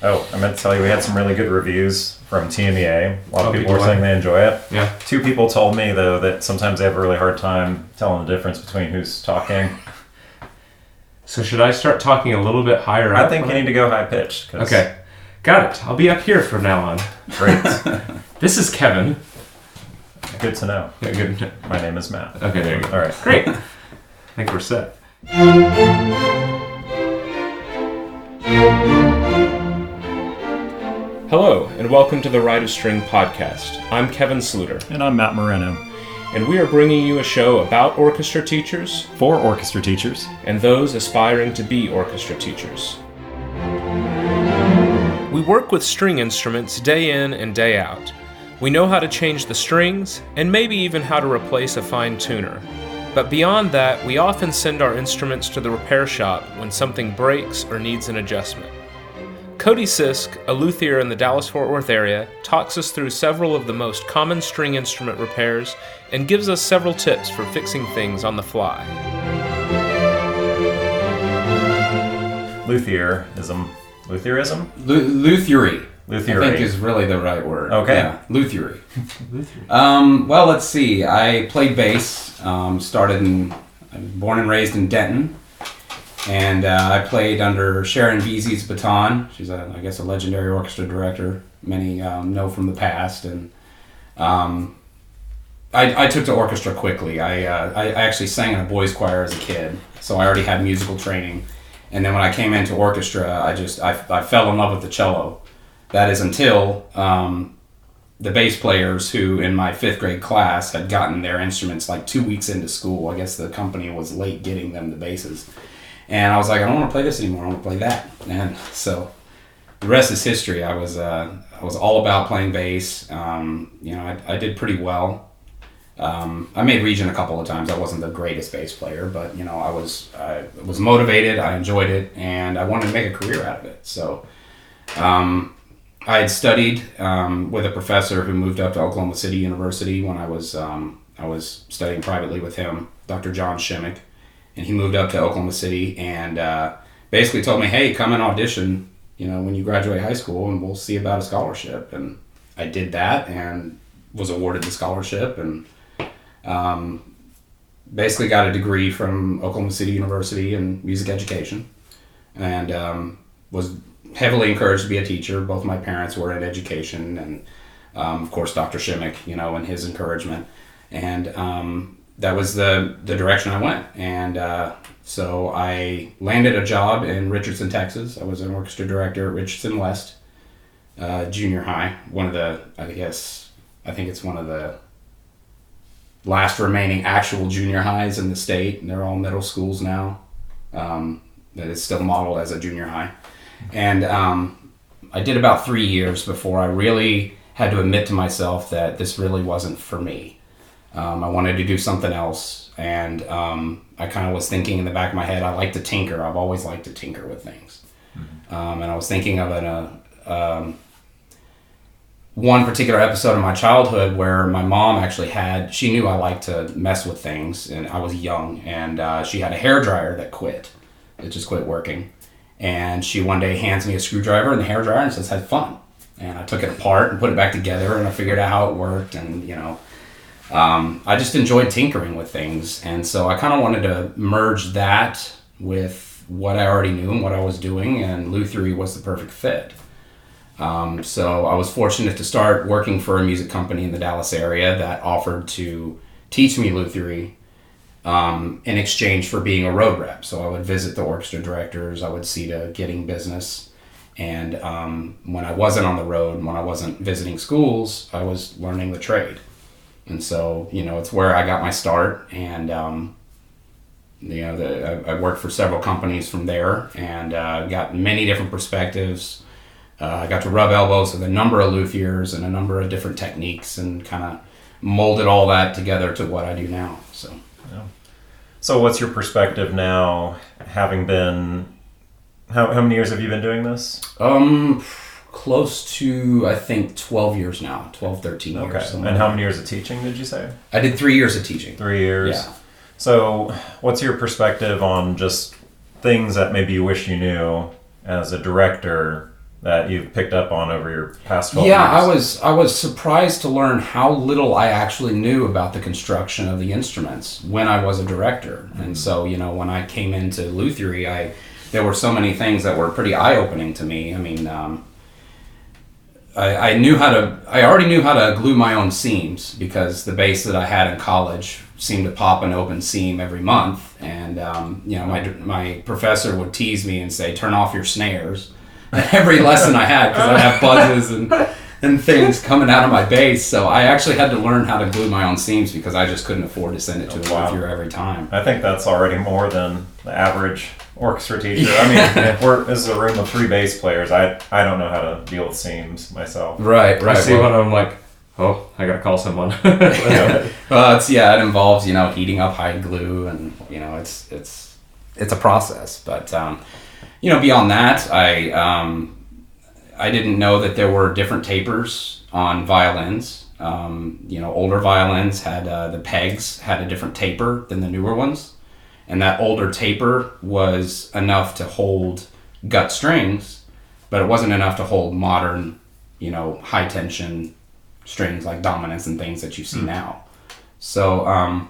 Oh, I meant to tell you we had some really good reviews from TMEA. A lot of people were saying they enjoy it. Yeah. 2 people told me, though, that sometimes they have a really hard time telling the difference between who's talking. So should I start talking a little bit higher up? I think you need to go high-pitched. Okay. Got it. I'll be up here from now on. Great. This is Kevin. Good to know. Yeah, good. My name is Matt. Okay, there you go. All right. Great. I think we're set. Hello, and welcome to the Ride a String podcast. I'm Kevin Sluter. And I'm Matt Moreno. And we are bringing you a show about orchestra teachers, for orchestra teachers, and those aspiring to be orchestra teachers. We work with string instruments day in and day out. We know how to change the strings, and maybe even how to replace a fine tuner. But beyond that, we often send our instruments to the repair shop when something breaks or needs an adjustment. Cody Sisk, a luthier in the Dallas-Fort Worth area, talks us through several of the most common string instrument repairs and gives us several tips for fixing things on the fly. Luthierism. Luthiery. Luthiery. I think is really the right word. Okay. Yeah, luthiery. Well, let's see. I played bass. I was born and raised in Denton. And I played under Sharon Veazey's baton. She's, I guess, a legendary orchestra director. Many know from the past. And I took to orchestra quickly. I actually sang in a boys' choir as a kid, so I already had musical training. And then when I came into orchestra, I fell in love with the cello. That is until the bass players who in my 5th grade class had gotten their instruments like 2 weeks into school. I guess the company was late getting them the basses. And I was like, I don't want to play this anymore. I want to play that. And so the rest is history. I was all about playing bass. I did pretty well. I made region a couple of times. I wasn't the greatest bass player, but I was motivated. I enjoyed it, and I wanted to make a career out of it. So I had studied with a professor who moved up to Oklahoma City University when I was studying privately with him, Dr. John Shimmick. And he moved up to Oklahoma City and basically told me, hey, come and audition, when you graduate high school, and we'll see about a scholarship. And I did that and was awarded the scholarship and basically got a degree from Oklahoma City University in music education and was heavily encouraged to be a teacher. Both my parents were in education and, of course, Dr. Shimmick, and his encouragement. And that was the direction I went. And so I landed a job in Richardson, Texas. I was an orchestra director at Richardson West Junior High. I think it's one of the last remaining actual junior highs in the state. They're all middle schools now. That is still modeled as a junior high. And I did about 3 years before I really had to admit to myself that this really wasn't for me. I wanted to do something else, and I kind of was thinking in the back of my head, I like to tinker. I've always liked to tinker with things. Mm-hmm. And I was thinking of one particular episode of my childhood where my mom actually she knew I liked to mess with things, and I was young, and she had a hairdryer that quit. It just quit working. And she one day hands me a screwdriver and the hairdryer and says, have fun. And I took it apart and put it back together, and I figured out how it worked, and I just enjoyed tinkering with things, and so I kind of wanted to merge that with what I already knew and what I was doing, and luthiery was the perfect fit. So I was fortunate to start working for a music company in the Dallas area that offered to teach me luthiery in exchange for being a road rep. So I would visit the orchestra directors, I would see to getting business, and when I wasn't on the road, when I wasn't visiting schools, I was learning the trade. And so, it's where I got my start, and, I worked for several companies from there, and got many different perspectives. I got to rub elbows with a number of luthiers and a number of different techniques, and kind of molded all that together to what I do now. So, yeah. So what's your perspective now, having been, how many years have you been doing this? Close to, I think, 12 years now. 12, 13 years. Okay. And how many years of teaching did you say? I did 3 years of teaching. 3 years? Yeah. So what's your perspective on just things that maybe you wish you knew as a director that you've picked up on over your past 12 Yeah, years? I was surprised to learn how little I actually knew about the construction of the instruments when I was a director. And so, when I came into luthiery, there were so many things that were pretty eye-opening to me. I mean, I already knew how to glue my own seams because the base that I had in college seemed to pop an open seam every month. And, my professor would tease me and say, turn off your snares. Every lesson I had, because I'd have buzzes and things coming out of my base. So I actually had to learn how to glue my own seams because I just couldn't afford to send it to a luthier every time. I think that's already more than the average orchestra teacher. I mean, this is a room of 3 bass players. I don't know how to deal with seams myself. Right. I see one, I'm like, oh, I gotta call someone. Well, it involves heating up hide glue, and it's a process. But beyond that, I didn't know that there were different tapers on violins. Older violins had the pegs had a different taper than the newer ones, and that older taper was enough to hold gut strings, but it wasn't enough to hold modern, high tension strings like dominants and things that you see now. So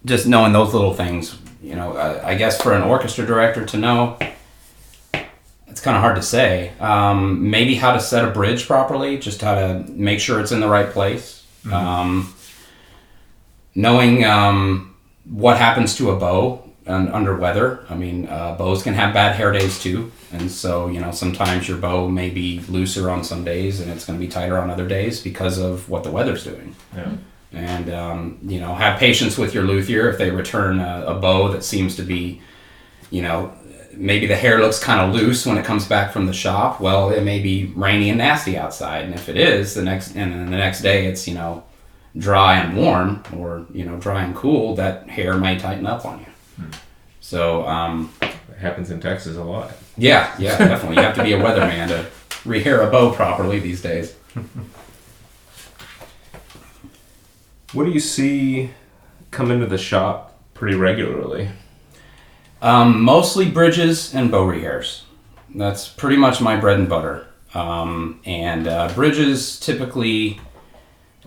just knowing those little things, I guess for an orchestra director to know, it's kind of hard to say. Maybe how to set a bridge properly, just how to make sure it's in the right place. Knowing what happens to a bow under weather. I mean, bows can have bad hair days too. And so, sometimes your bow may be looser on some days and it's going to be tighter on other days because of what the weather's doing. Yeah. And, have patience with your luthier if they return a bow that seems to be, maybe the hair looks kind of loose when it comes back from the shop. Well, it may be rainy and nasty outside. And if it is, the next day it's, dry and warm or, dry and cool, that hair may tighten up on you. So, It happens in Texas a lot. yeah, definitely. You have to be a weatherman to rehair a bow properly these days. What do you see come into the shop pretty regularly? Mostly bridges and bow rehairs. That's pretty much my bread and butter. Bridges typically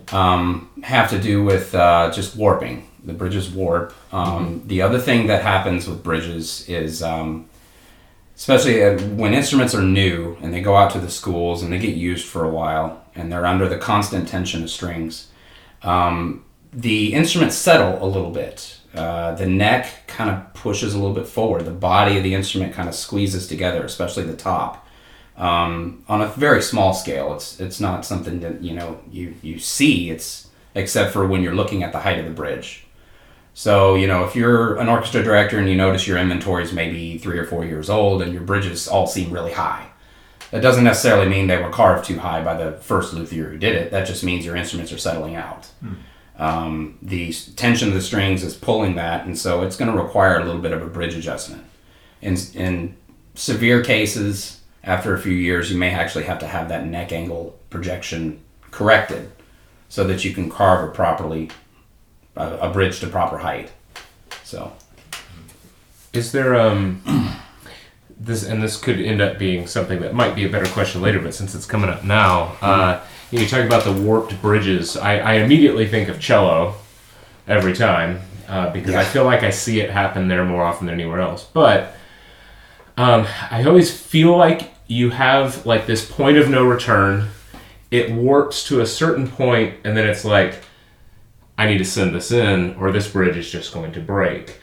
have to do with just warping. The bridges warp. The other thing that happens with bridges is, especially when instruments are new and they go out to the schools and they get used for a while and they're under the constant tension of strings, the instruments settle a little bit. The neck kind of pushes a little bit forward. The body of the instrument kind of squeezes together, especially the top. On a very small scale, it's not something that you see. It's except for when you're looking at the height of the bridge. So if you're an orchestra director and you notice your inventory is maybe 3 or 4 years old and your bridges all seem really high, that doesn't necessarily mean they were carved too high by the first luthier who did it. That just means your instruments are settling out. The tension of the strings is pulling that, and so it's going to require a little bit of a bridge adjustment. In severe cases, after a few years, you may actually have to have that neck angle projection corrected so that you can carve a bridge to proper height. So, is there this could end up being something that might be a better question later, but since it's coming up now, you talk about the warped bridges. I immediately think of cello every time because I feel like I see it happen there more often than anywhere else. But I always feel like you have like this point of no return. It warps to a certain point, and then it's like, I need to send this in, or this bridge is just going to break.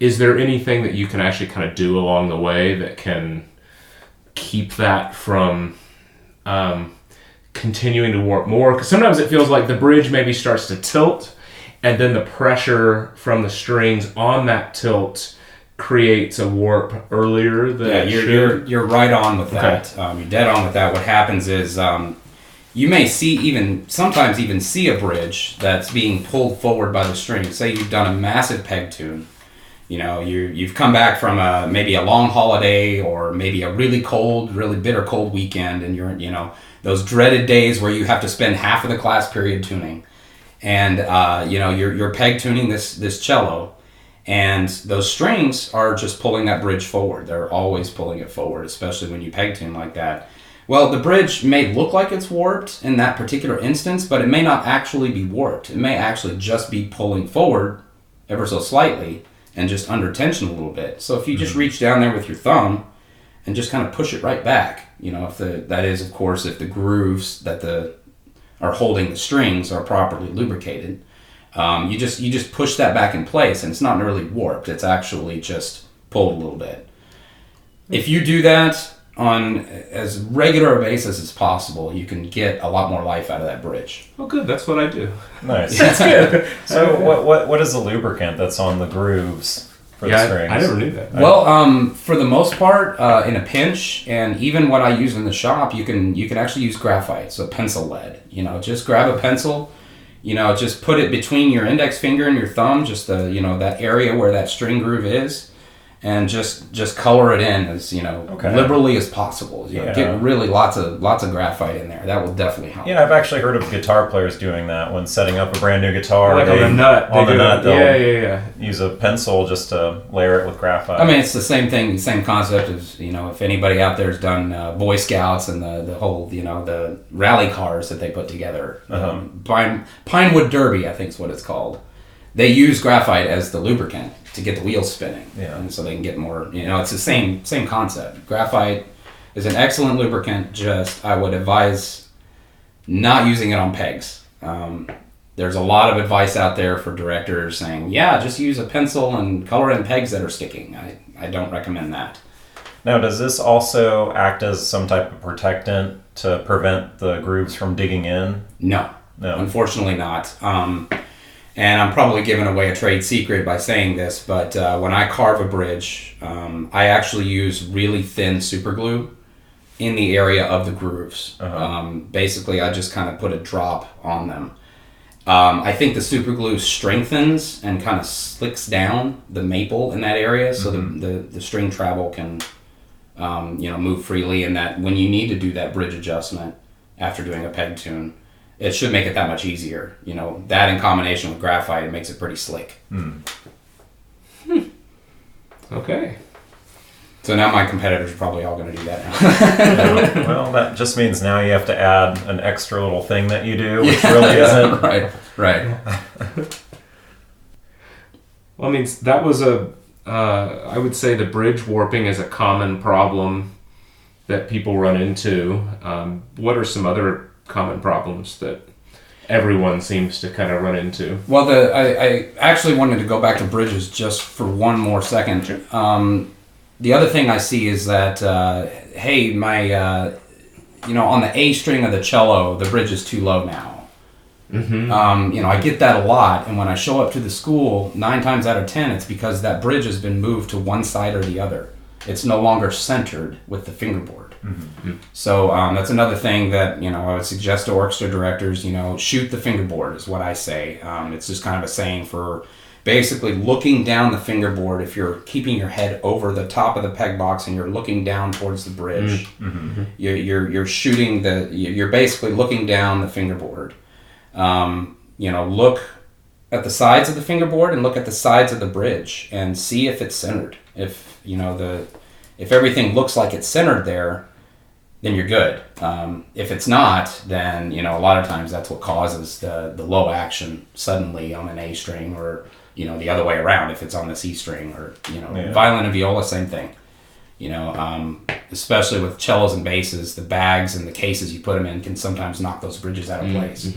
Is there anything that you can actually kind of do along the way that can keep that from continuing to warp more? Because sometimes it feels like the bridge maybe starts to tilt, and then the pressure from the strings on that tilt creates a warp earlier than you're right on with that. You're dead on with that. What happens is you may sometimes even see a bridge that's being pulled forward by the strings. Say you've done a massive peg tune. You've come back from maybe a long holiday or maybe a really bitter cold weekend, and you're those dreaded days where you have to spend half of the class period tuning, and you're peg tuning this cello, And those strings are just pulling that bridge forward. They're always pulling it forward, especially when you peg tune like that. Well, the bridge may look like it's warped in that particular instance, but it may not actually be warped. It may actually just be pulling forward ever so slightly and just under tension a little bit. So if you just reach down there with your thumb and just kind of push it right back, if that is, of course, if the grooves that are holding the strings are properly lubricated, you just push that back in place, and it's not really warped. It's actually just pulled a little bit. If you do that on as regular a basis as possible, you can get a lot more life out of that bridge. Oh, good. That's what I do. Nice. That's good. So what is the lubricant that's on the grooves for the strings? I never knew that. Well, for the most part, in a pinch, and even what I use in the shop, you can actually use graphite, so pencil lead. Just grab a pencil, just put it between your index finger and your thumb, just that area where that string groove is, and just color it in as liberally as possible. Get really lots of graphite in there. That will definitely help. Yeah, I've actually heard of guitar players doing that when setting up a brand new guitar. Like on the nut. They'll use a pencil just to layer it with graphite. I mean, it's the same thing, same concept as if anybody out there's done Boy Scouts and the whole the rally cars that they put together. Pinewood Derby, I think is what it's called. They use graphite as the lubricant to get the wheels spinning, and so they can get more. It's the same concept. Graphite is an excellent lubricant. Just I would advise not using it on pegs. There's a lot of advice out there for directors saying, just use a pencil and color in pegs that are sticking. I don't recommend that. Now, does this also act as some type of protectant to prevent the grooves from digging in? No, unfortunately not. And I'm probably giving away a trade secret by saying this, but when I carve a bridge, I actually use really thin super glue in the area of the grooves. Basically, I just kind of put a drop on them. I think the super glue strengthens and kind of slicks down the maple in that area, so the string travel can move freely, and that when you need to do that bridge adjustment after doing a peg tune, it should make it that much easier. That in combination with graphite, it makes it pretty slick. Okay. So now my competitors are probably all going to do that now. Well, that just means now you have to add an extra little thing that you do, which really isn't. Right. Well, I mean, that was I would say the bridge warping is a common problem that people run into. What are some other common problems that everyone seems to kind of run into? Well, I actually wanted to go back to bridges just for one more second. The other thing I see is that, my, on the A string of the cello, the bridge is too low now. I get that a lot, and when I show up to the school, 9 times out of 10, it's because that bridge has been moved to one side or the other. It's no longer centered with the fingerboard. So that's another thing that I would suggest to orchestra directors. Shoot the fingerboard is what I say. It's just kind of a saying for basically looking down the fingerboard. If you're keeping your head over the top of the peg box and you're looking down towards the bridge, you're shooting you're basically looking down the fingerboard. Look at the sides of the fingerboard and look at the sides of the bridge and see if it's centered. If if everything looks like it's centered there, then you're good. If it's not, then a lot of times that's what causes the low action suddenly on an A string, or the other way around if it's on the C string, or violin and viola, same thing. Especially with cellos and basses, the bags and the cases you put them in can sometimes knock those bridges out of place.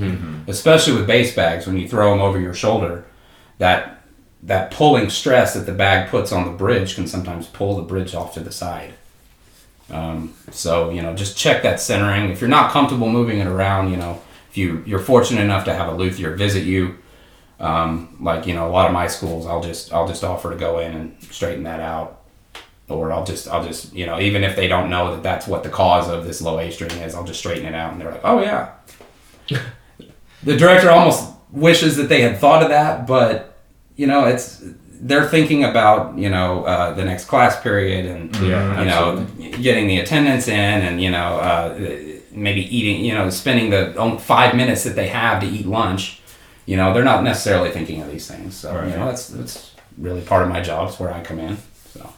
Especially with bass bags, when you throw them over your shoulder, that pulling stress that the bag puts on the bridge can sometimes pull the bridge off to the side. So just check that centering. If you're not comfortable moving it around, if you're fortunate enough to have a luthier visit you, a lot of my schools, I'll just offer to go in and straighten that out. Or I'll just even if they don't know that that's what the cause of this low A string is, I'll just straighten it out, and they're like, oh yeah. The director almost wishes that they had thought of that, but they're thinking about the next class period, and getting the attendance in, and maybe eating, spending the 5 minutes that they have to eat lunch. They're not necessarily thinking of these things. So that's really part of my job. It's where I come in. So.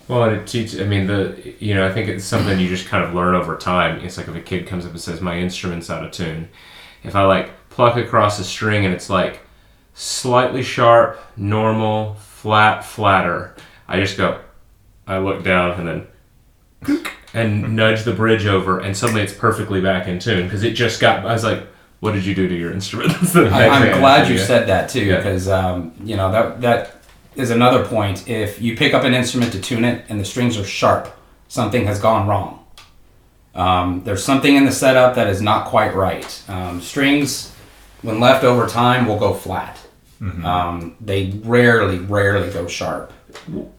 Well, and it teaches. I mean, I think it's something you just kind of learn over time. It's like if a kid comes up and says, "My instrument's out of tune," if I like pluck across a string and it's like slightly sharp, normal, flat, flatter, I just go. I look down and then and nudge the bridge over, and suddenly it's perfectly back in tune because it just got. I was like, "What did you do to your instrument?" I'm glad you said that too, because that is another point. If you pick up an instrument to tune it and the strings are sharp, something has gone wrong. There's something in the setup that is not quite right. Strings, when left over time, will go flat. Mm-hmm. They rarely go sharp.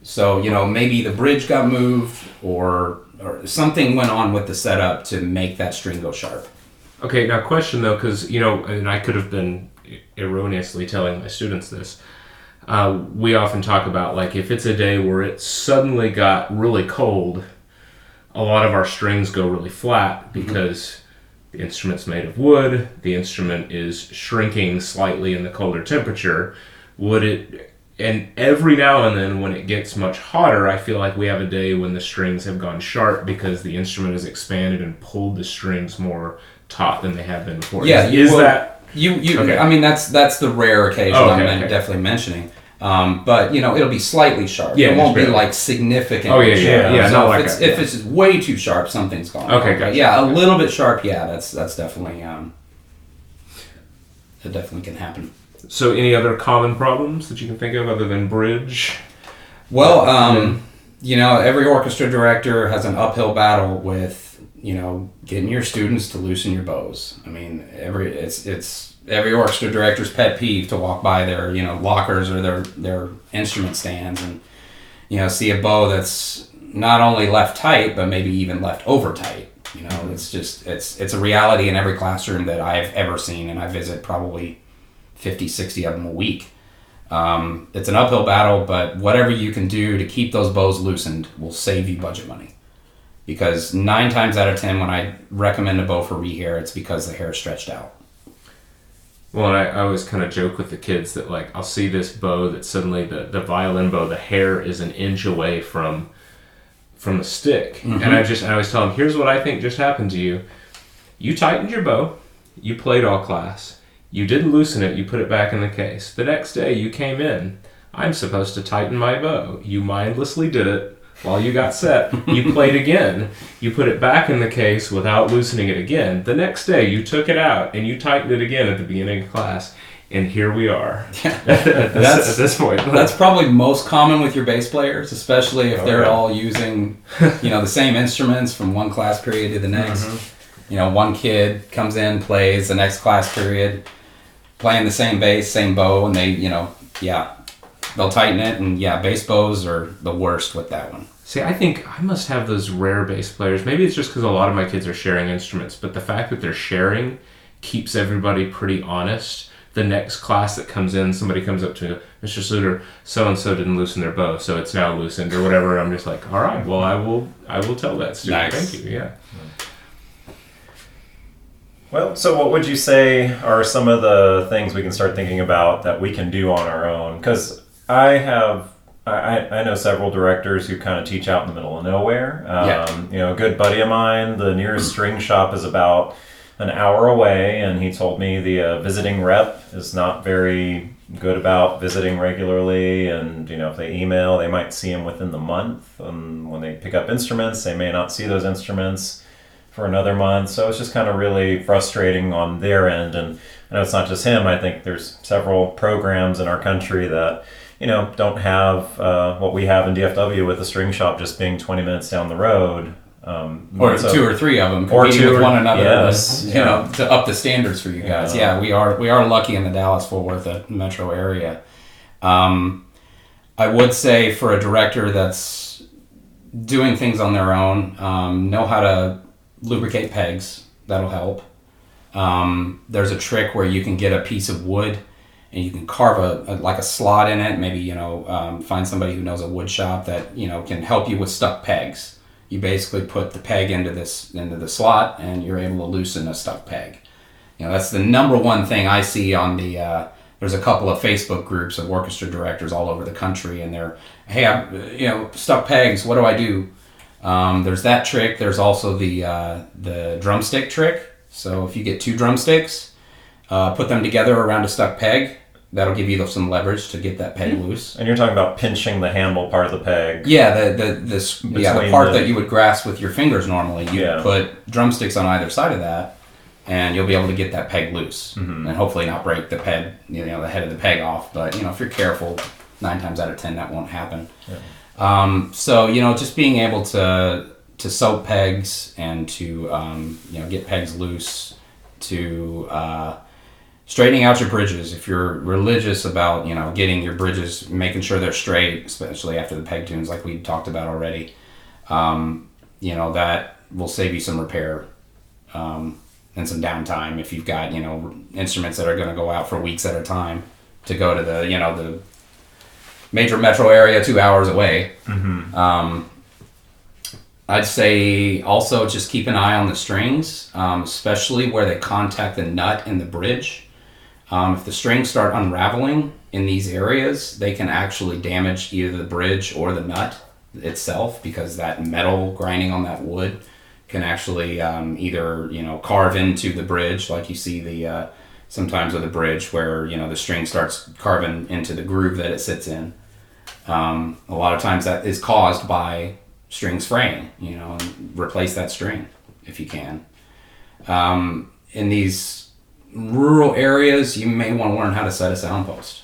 So, maybe the bridge got moved or something went on with the setup to make that string go sharp. Okay, now question though, because, and I could have been erroneously telling my students this. We often talk about, like, if it's a day where it suddenly got really cold, a lot of our strings go really flat because the instrument's made of wood, the instrument is shrinking slightly in the colder temperature. And every now and then when it gets much hotter, I feel like we have a day when the strings have gone sharp because the instrument has expanded and pulled the strings more taut than they have been before. Yeah, that... Okay. I mean, that's the rare occasion definitely mentioning. But it'll be slightly sharp. Yeah, it won't be like significant. Oh yeah. So not like if it's way too sharp, something's gone. Okay, gotcha. Yeah, a little bit sharp. Yeah, that's definitely that definitely can happen. So, any other common problems that you can think of other than bridge? Well, every orchestra director has an uphill battle with getting your students to loosen your bows. I mean, it's every orchestra director's pet peeve to walk by their lockers or their instrument stands and see a bow that's not only left tight but maybe even left over tight. It's a reality in every classroom that I've ever seen, and I visit probably 50, 60 of them a week. It's an uphill battle, but whatever you can do to keep those bows loosened will save you budget money. Because 9 times out of 10, when I recommend a bow for rehair, it's because the hair is stretched out. Well, and I always kind of joke with the kids that, like, I'll see this bow that suddenly the violin bow, the hair is an inch away from the stick. Mm-hmm. And I always tell them, here's what I think just happened to you. You tightened your bow. You played all class. You didn't loosen it. You put it back in the case. The next day you came in. I'm supposed to tighten my bow. You mindlessly did it while you got set. You played again. You put it back in the case without loosening it again. The next day you took it out and you tightened it again at the beginning of class. And here we are at this point. That's probably most common with your bass players, especially if they're all using the same instruments from one class period to the next. Mm-hmm. One kid comes in, plays the next class period, playing the same bass, same bow, and they, they'll tighten it, and bass bows are the worst with that one. See, I think I must have those rare bass players. Maybe it's just because a lot of my kids are sharing instruments, but the fact that they're sharing keeps everybody pretty honest. The next class that comes in, somebody comes up to me, Mr. Sluter, so-and-so didn't loosen their bow, so it's now loosened, or whatever. I'm just like, all right, well, I will tell that student. Nice. Thank you, yeah. Well, so what would you say are some of the things we can start thinking about that we can do on our own? Because I know several directors who kind of teach out in the middle of nowhere. A good buddy of mine, the nearest string shop is about an hour away, and he told me the visiting rep is not very good about visiting regularly, and if they email, they might see him within the month, and when they pick up instruments, they may not see those instruments for another month. So it's just kind of really frustrating on their end. And I know it's not just him. I think there's several programs in our country that don't have what we have in DFW with the string shop just being 20 minutes down the road. Or 2 or 3 of them competing with one another, to up the standards for you guys. Yeah, we are lucky in the Dallas-Fort Worth metro area. I would say for a director that's doing things on their own, know how to lubricate pegs. That'll help. There's a trick where you can get a piece of wood and you can carve a slot in it. Maybe find somebody who knows a wood shop that can help you with stuck pegs. You basically put the peg into the slot, and you're able to loosen a stuck peg. That's the number one thing I see on the there's a couple of Facebook groups of orchestra directors all over the country, and they're, hey, I'm stuck pegs. What do I do? There's that trick. There's also the drumstick trick. So if you get 2 drumsticks, put them together around a stuck peg. That'll give you some leverage to get that peg loose. And you're talking about pinching the handle part of the peg. Yeah, the part that you would grasp with your fingers normally. You put drumsticks on either side of that, and you'll be able to get that peg loose, and hopefully not break the peg, the head of the peg off. But if you're careful, 9 times out of 10 that won't happen. Yeah. So just being able to soak pegs and to get pegs loose, to straightening out your bridges. If you're religious about getting your bridges, making sure they're straight, especially after the peg tunes like we talked about already, that will save you some repair and some downtime if you've got instruments that are going to go out for weeks at a time to go to the major metro area 2 hours away. I'd say also just keep an eye on the strings, especially where they contact the nut in the bridge. If the strings start unraveling in these areas, they can actually damage either the bridge or the nut itself, because that metal grinding on that wood can actually either carve into the bridge, like you see sometimes with a bridge where the string starts carving into the groove that it sits in. A lot of times that is caused by strings fraying, and replace that string if you can. In these rural areas, you may want to learn how to set a sound post.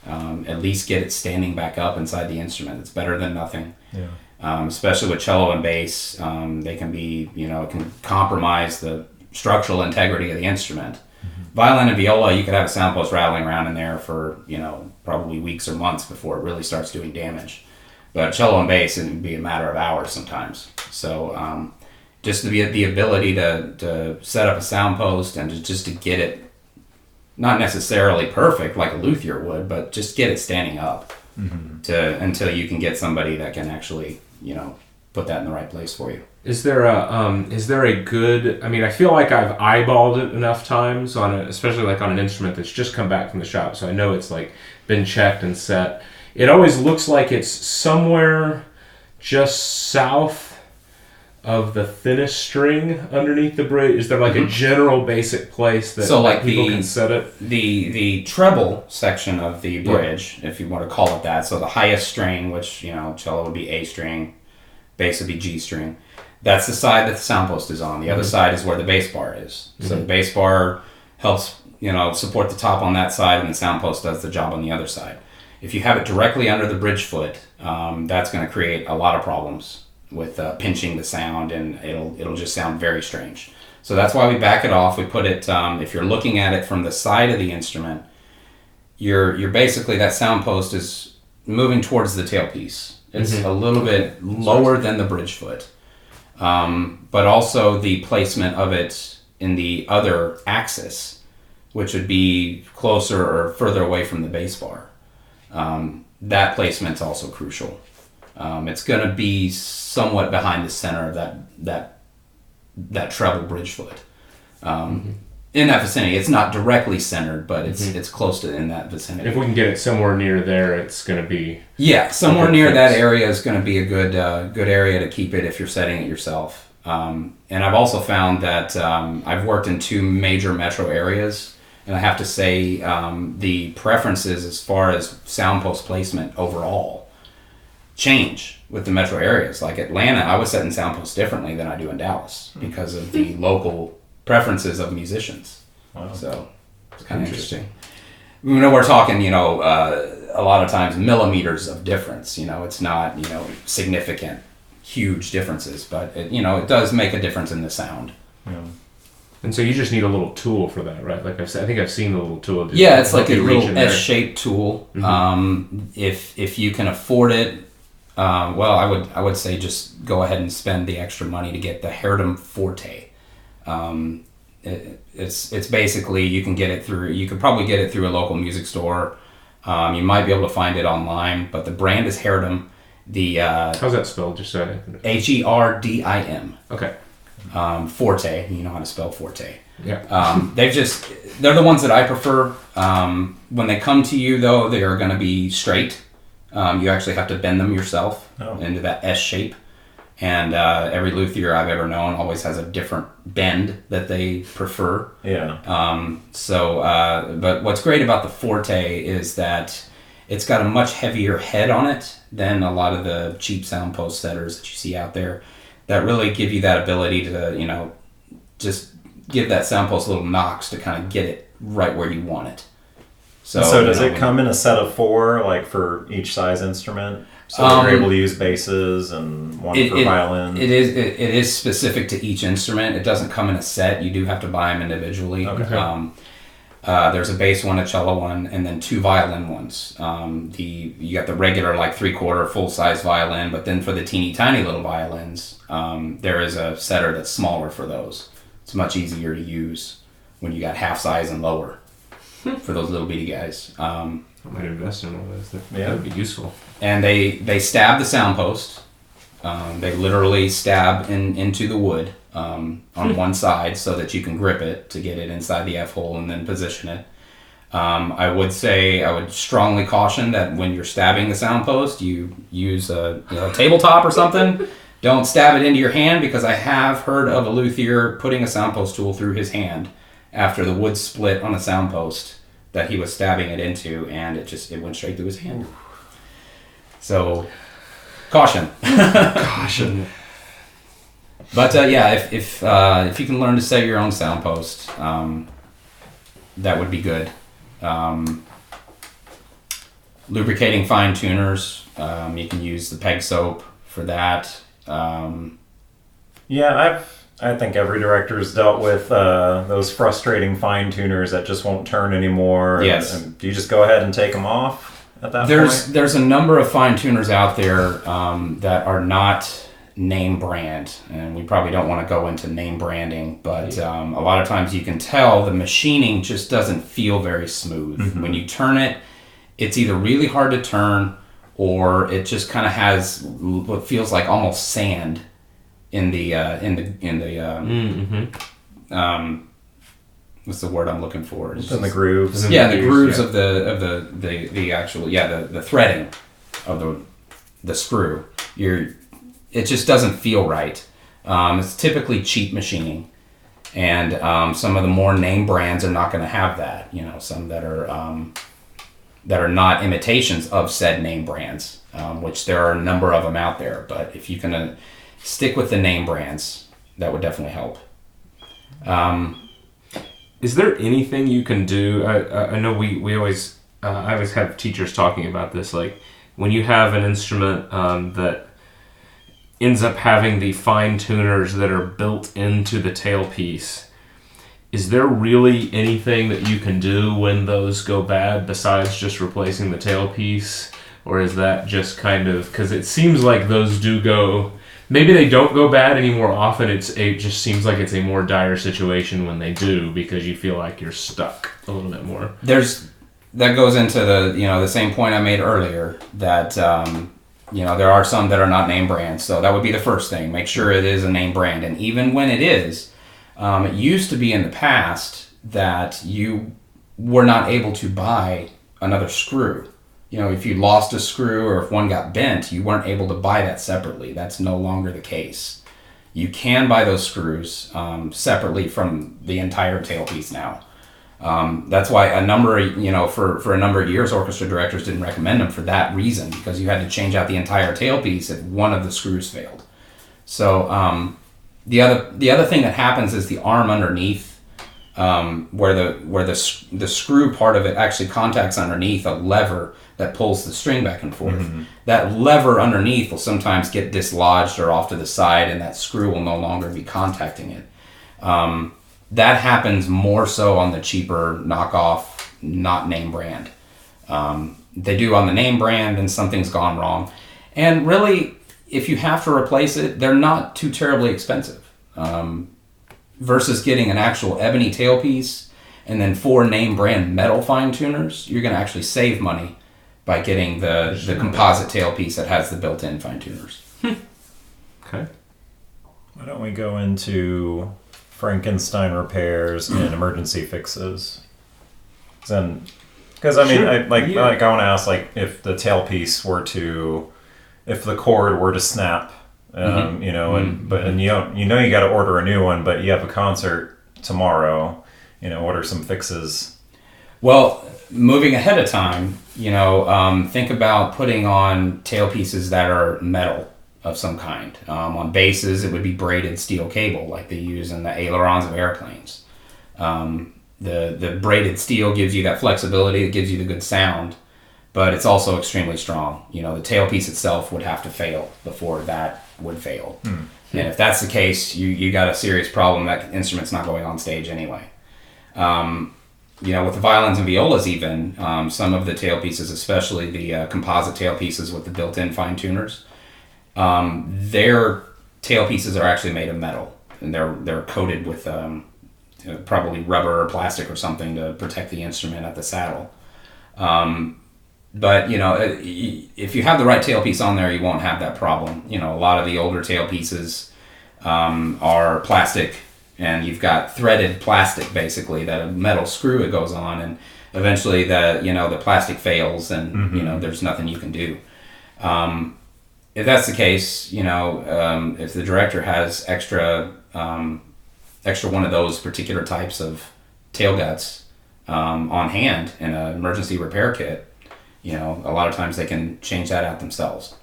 At least get it standing back up inside the instrument. It's better than nothing. Yeah. Especially with cello and bass, they can be, it can compromise the structural integrity of the instrument. Violin and viola, you could have a sound post rattling around in there for, probably weeks or months before it really starts doing damage. But cello and bass, it would be a matter of hours sometimes. So just to be the ability to set up a sound post and just to get it, not necessarily perfect like a luthier would, but just get it standing up until you can get somebody that can actually, put that in the right place for you. Is there a good? I mean, I feel like I've eyeballed it enough times especially like on an instrument that's just come back from the shop, so I know it's like been checked and set. It always looks like it's somewhere just south of the thinnest string underneath the bridge. Is there like a general basic place that people can set it? The treble section of the bridge, if you want to call it that, so the highest string, which cello would be A string, bass would be G string. That's the side that the sound post is on. The other side is where the bass bar is. So the bass bar helps support the top on that side, and the sound post does the job on the other side. If you have it directly under the bridge foot, that's going to create a lot of problems with pinching the sound, and it'll just sound very strange. So that's why we back it off. We put it, if you're looking at it from the side of the instrument, you're basically, that sound post is moving towards the tailpiece. It's a little bit lower than the bridge foot. But also the placement of it in the other axis, which would be closer or further away from the bass bar. That placement's also crucial. It's going to be somewhat behind the center of that treble bridge foot. In that vicinity, it's not directly centered, but it's close to in that vicinity. If we can get it somewhere near there, it's going to be somewhere near that area is going to be a good area to keep it if you're setting it yourself. And I've also found that I've worked in 2 major metro areas. And I have to say, the preferences as far as sound post placement overall change with the metro areas. Like Atlanta, I was setting sound posts differently than I do in Dallas because of the local preferences of musicians. Wow. So it's kind of interesting. We're talking, a lot of times millimeters of difference. It's not, significant, huge differences, but it does make a difference in the sound. Yeah. And so you just need a little tool for that, right? Like I think I've seen the little tool. Yeah, it's like a little S-shaped tool. If you can afford it, I would say just go ahead and spend the extra money to get the Herdum Forte. It's basically, you could probably get it through a local music store. You might be able to find it online, but the brand is Herdum. How's that spelled? Just so Herdim. Okay. Forte. You know how to spell Forte. Yeah. They're the ones that I prefer. When they come to you, though, they are going to be straight. You actually have to bend them yourself into that S shape. And every luthier I've ever known always has a different bend that they prefer. Yeah. But what's great about the Forte is that it's got a much heavier head on it than a lot of the cheap sound post setters that you see out there that really give you that ability to, just give that sound post a little knocks to kind of get it right where you want it. So does it come in a set of 4, like for each size instrument? So you're able to use basses and one for violin? It is specific to each instrument. It doesn't come in a set. You do have to buy them individually. Okay. There's a bass one, a cello one, and then 2 violin ones. You got the regular, like 3/4 full-size violin, but then for the teeny tiny little violins, there is a setter that's smaller for those. It's much easier to use when you got half size and lower for those little bitty guys. I might invest in one of those. That would be useful. And they stab the sound post. They literally stab into the wood on one side so that you can grip it to get it inside the F-hole and then position it. I would strongly caution that when you're stabbing the sound post, you use a tabletop or something. Don't stab it into your hand, because I have heard of a luthier putting a sound post tool through his hand after the wood split on a sound post that he was stabbing it into, and it went straight through his hand. So, caution. Caution. But if you can learn to set your own sound post, that would be good. Lubricating fine tuners, you can use the peg soap for that. I think every director's dealt with those frustrating fine tuners that just won't turn anymore. Yes. And do you just go ahead and take them off at that point? There's a number of fine tuners out there that are not name brand, and we probably don't want to go into name branding, but a lot of times you can tell the machining just doesn't feel very smooth. Mm-hmm. When you turn it, it's either really hard to turn, or it just kind of has what feels like almost sand in the what's the word I'm looking for? It's in the grooves. The grooves of the actual the threading of the screw. It just doesn't feel right. It's typically cheap machining, and some of the more name brands are not going to have that. Some that are not imitations of said name brands, which there are a number of them out there. But if you can stick with the name brands, that would definitely help. Is there anything you can do? I know we always I always have teachers talking about this, like when you have an instrument that ends up having the fine tuners that are built into the tailpiece. Is there really anything that you can do when those go bad besides just replacing the tailpiece? Or is that just kind of, because it seems like those do go, maybe they don't go bad any more often, it just seems like it's a more dire situation when they do, because you feel like you're stuck a little bit more. That goes into the same point I made earlier, that there are some that are not name brands. So that would be the first thing. Make sure it is a name brand. And even when it is, it used to be in the past that you were not able to buy another screw. If you lost a screw or if one got bent, you weren't able to buy that separately. That's no longer the case. You can buy those screws separately from the entire tailpiece now. That's why for a number of years, orchestra directors didn't recommend them for that reason, because you had to change out the entire tailpiece if one of the screws failed. So the other thing that happens is the arm underneath, where the screw part of it actually contacts underneath a lever that pulls the string back and forth. Mm-hmm. That lever underneath will sometimes get dislodged or off to the side, and that screw will no longer be contacting it. That happens more so on the cheaper knockoff, not name brand. They do on the name brand, and something's gone wrong. And really, if you have to replace it, they're not too terribly expensive. Versus getting an actual ebony tailpiece and then 4 name brand metal fine tuners, you're going to actually save money by getting the composite tailpiece that has the built-in fine tuners. Okay. Why don't we go into Frankenstein repairs and emergency fixes? Because I mean, Sure. I want to ask, like, if the tailpiece were to, if the cord were to snap, you know, and you don't, you got to order a new one, but you have a concert tomorrow. You know, what are some fixes? Well, moving ahead of time, you know, think about putting on tailpieces that are metal of some kind. On bases, it would be braided steel cable like they use in the ailerons of airplanes. The braided steel gives you that flexibility, it gives you the good sound, but it's also extremely strong. You know, the tailpiece itself would have to fail before that would fail. And if that's the case, you got a serious problem. That instrument's not going on stage anyway. You know, with the violins and violas even, some of the tailpieces, especially the composite tailpieces with the built-in fine tuners, their tailpieces are actually made of metal, and they're coated with probably rubber or plastic or something to protect the instrument at the saddle. But, you know, if you have the right tailpiece on there, you won't have that problem. You know, a lot of the older tailpieces are plastic, and you've got threaded plastic, basically, that a metal screw it goes on, and eventually the plastic fails, and, you know, there's nothing you can do. If that's the case, you know, if the director has extra one of those particular types of tail guts on hand in an emergency repair kit, you know, a lot of times they can change that out themselves.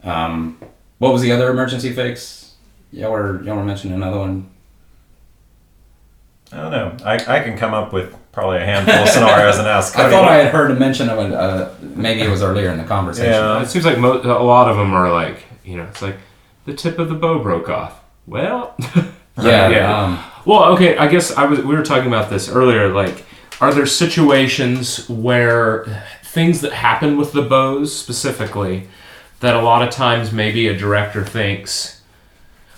What was the other emergency fix? Y'all were mentioning another one. I don't know. I can come up with probably a handful of scenarios and ask Cody. I thought I had heard a mention of it. Maybe it was earlier in the conversation. Yeah. It seems like a lot of them are like, you know, it's like the tip of the bow broke off. Well, Yeah. well, okay. I guess we were talking about this earlier. Like, are there situations where things that happen with the bows specifically that a lot of times maybe a director thinks,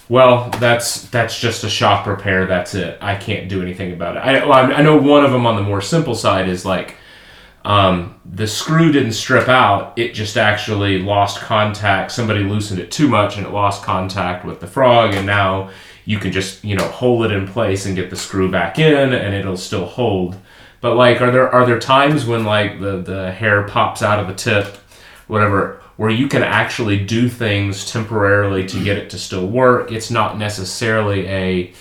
well, that's just a shop repair. That's it. I can't do anything about it. I know one of them on the more simple side is like the screw didn't strip out. It just actually lost contact. Somebody loosened it too much and it lost contact with the frog. And now you can just, you know, hold it in place and get the screw back in and it'll still hold. But like, are there times when like the hair pops out of the tip, whatever, where you can actually do things temporarily to get it to still work? It's not necessarily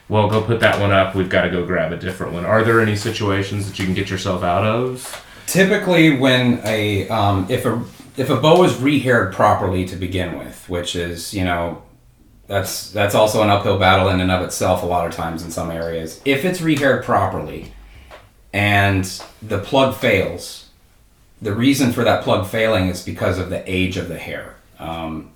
well, go put that one up, we've got to go grab a different one. Are there any situations that you can get yourself out of? Typically, when if a bow is rehaired properly to begin with, which is, you know, that's also an uphill battle in and of itself a lot of times in some areas. If it's rehaired properly and the plug fails, the reason for that plug failing is because of the age of the hair.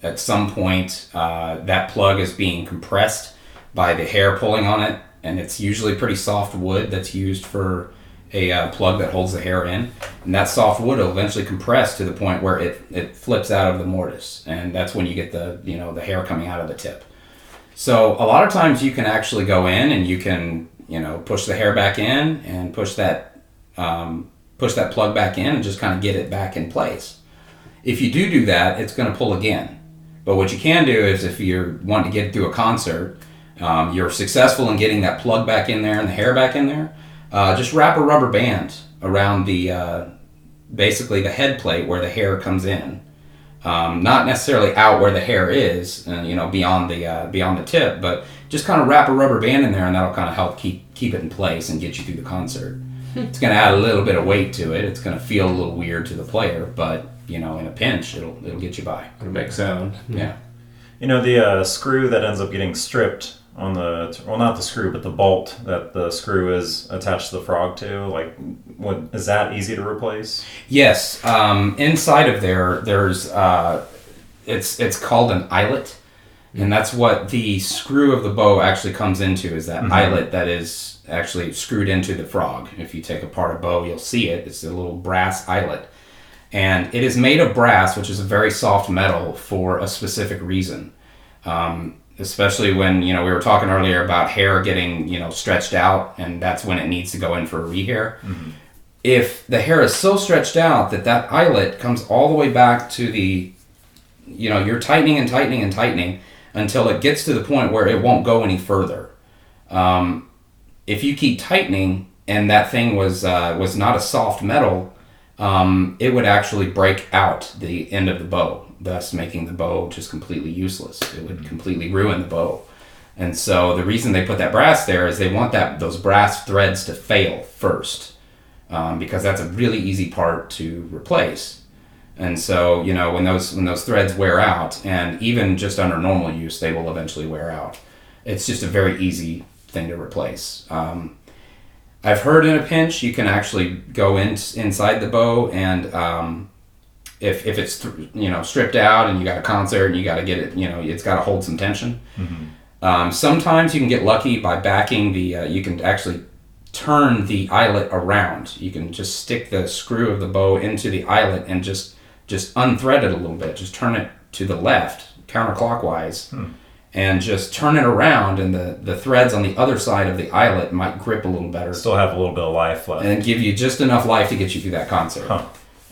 At some point, that plug is being compressed by the hair pulling on it, and it's usually pretty soft wood that's used for a plug that holds the hair in. And that soft wood will eventually compress to the point where it flips out of the mortise, and that's when you get the hair coming out of the tip. So a lot of times you can actually go in and you can, you know, push the hair back in and push that plug back in and just kind of get it back in place. If you do that, it's going to pull again. But what you can do is if you're wanting to get through a concert, you're successful in getting that plug back in there and the hair back in there, just wrap a rubber band around basically the head plate where the hair comes in. Not necessarily out where the hair is, you know, beyond the tip, but just kind of wrap a rubber band in there, and that'll kind of help keep it in place and get you through the concert. It's going to add a little bit of weight to it. It's going to feel a little weird to the player, but, you know, in a pinch, it'll get you by. It'll make sound. Yeah. You know, the screw that ends up getting stripped on not the screw, but the bolt that the screw is attached to the frog to, like, is that easy to replace? Yes. Inside of there's it's called an eyelet, and that's what the screw of the bow actually comes into, is that eyelet that is actually screwed into the frog. If you take apart a bow, you'll see it. It's a little brass eyelet. And it is made of brass, which is a very soft metal, for a specific reason. Especially when, you know, we were talking earlier about hair getting, you know, stretched out, and that's when it needs to go in for a rehair. If the hair is so stretched out that eyelet comes all the way back to the, you know, you're tightening and tightening and tightening until it gets to the point where it won't go any further. If you keep tightening and that thing was not a soft metal, it would actually break out the end of the bow, thus making the bow just completely useless. It would completely ruin the bow. And so the reason they put that brass there is they want those brass threads to fail first, because that's a really easy part to replace. And so, when those threads wear out, and even just under normal use, they will eventually wear out. It's just a very easy thing to replace. I've heard in a pinch you can actually go inside the bow, and if it's stripped out and you got a concert and you got to get it, it's got to hold some tension. Mm-hmm. Sometimes you can get lucky by backing you can actually turn the eyelet around. You can just stick the screw of the bow into the eyelet and just unthread it a little bit. Just turn it to the left, counterclockwise, and just turn it around, and the threads on the other side of the eyelet might grip a little better. Still have a little bit of life left. And give you just enough life to get you through that concert.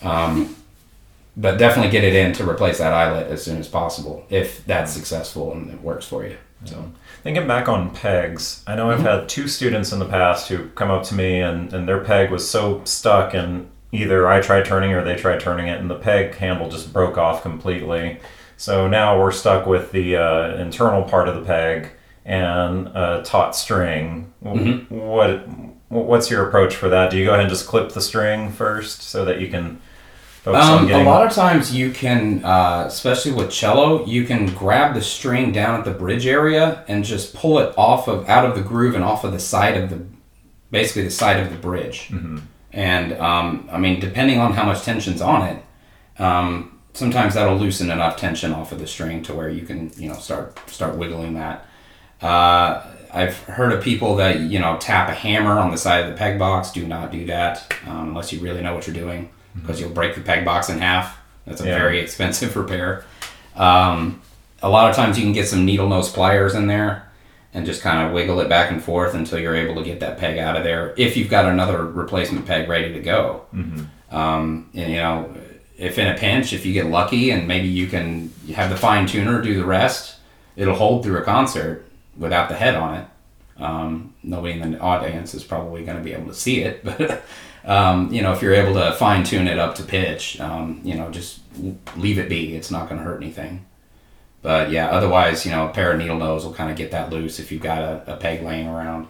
But definitely get it in to replace that eyelet as soon as possible, if that's successful and it works for you. So, thinking back on pegs, I know I've had 2 students in the past who come up to me and their peg was so stuck, and either I tried turning or they tried turning it, and the peg handle just broke off completely. So now we're stuck with the internal part of the peg and a taut string. Mm-hmm. What's your approach for that? Do you go ahead and just clip the string first so that you can focus on getting... A lot of times you can, especially with cello, you can grab the string down at the bridge area and just pull it out of the groove and off of the side of basically the side of the bridge. Mm-hmm. And depending on how much tension's on it, sometimes that'll loosen enough tension off of the string to where you can, start wiggling that. I've heard of people that, tap a hammer on the side of the peg box. Do not do that unless you really know what you're doing, because you'll break the peg box in half. That's a very expensive repair. A lot of times you can get some needle nose pliers in there and just kind of wiggle it back and forth until you're able to get that peg out of there, if you've got another replacement peg ready to go. Mm-hmm. If in a pinch, if you get lucky and maybe you can have the fine tuner do the rest, it'll hold through a concert without the head on it. Nobody in the audience is probably going to be able to see it, but if you're able to fine tune it up to pitch, just leave it be. It's not going to hurt anything. But yeah, otherwise, a pair of needle nose will kind of get that loose if you've got a peg laying around.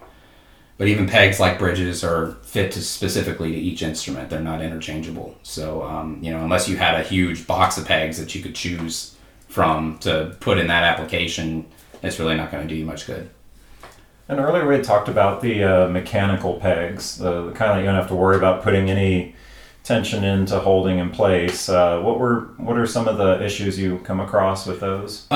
But even pegs like bridges are fit specifically to each instrument. They're not interchangeable. So, unless you had a huge box of pegs that you could choose from to put in that application, it's really not going to do you much good. And earlier we had talked about the mechanical pegs, the kind that you don't have to worry about putting any tension into holding in place. What are some of the issues you come across with those?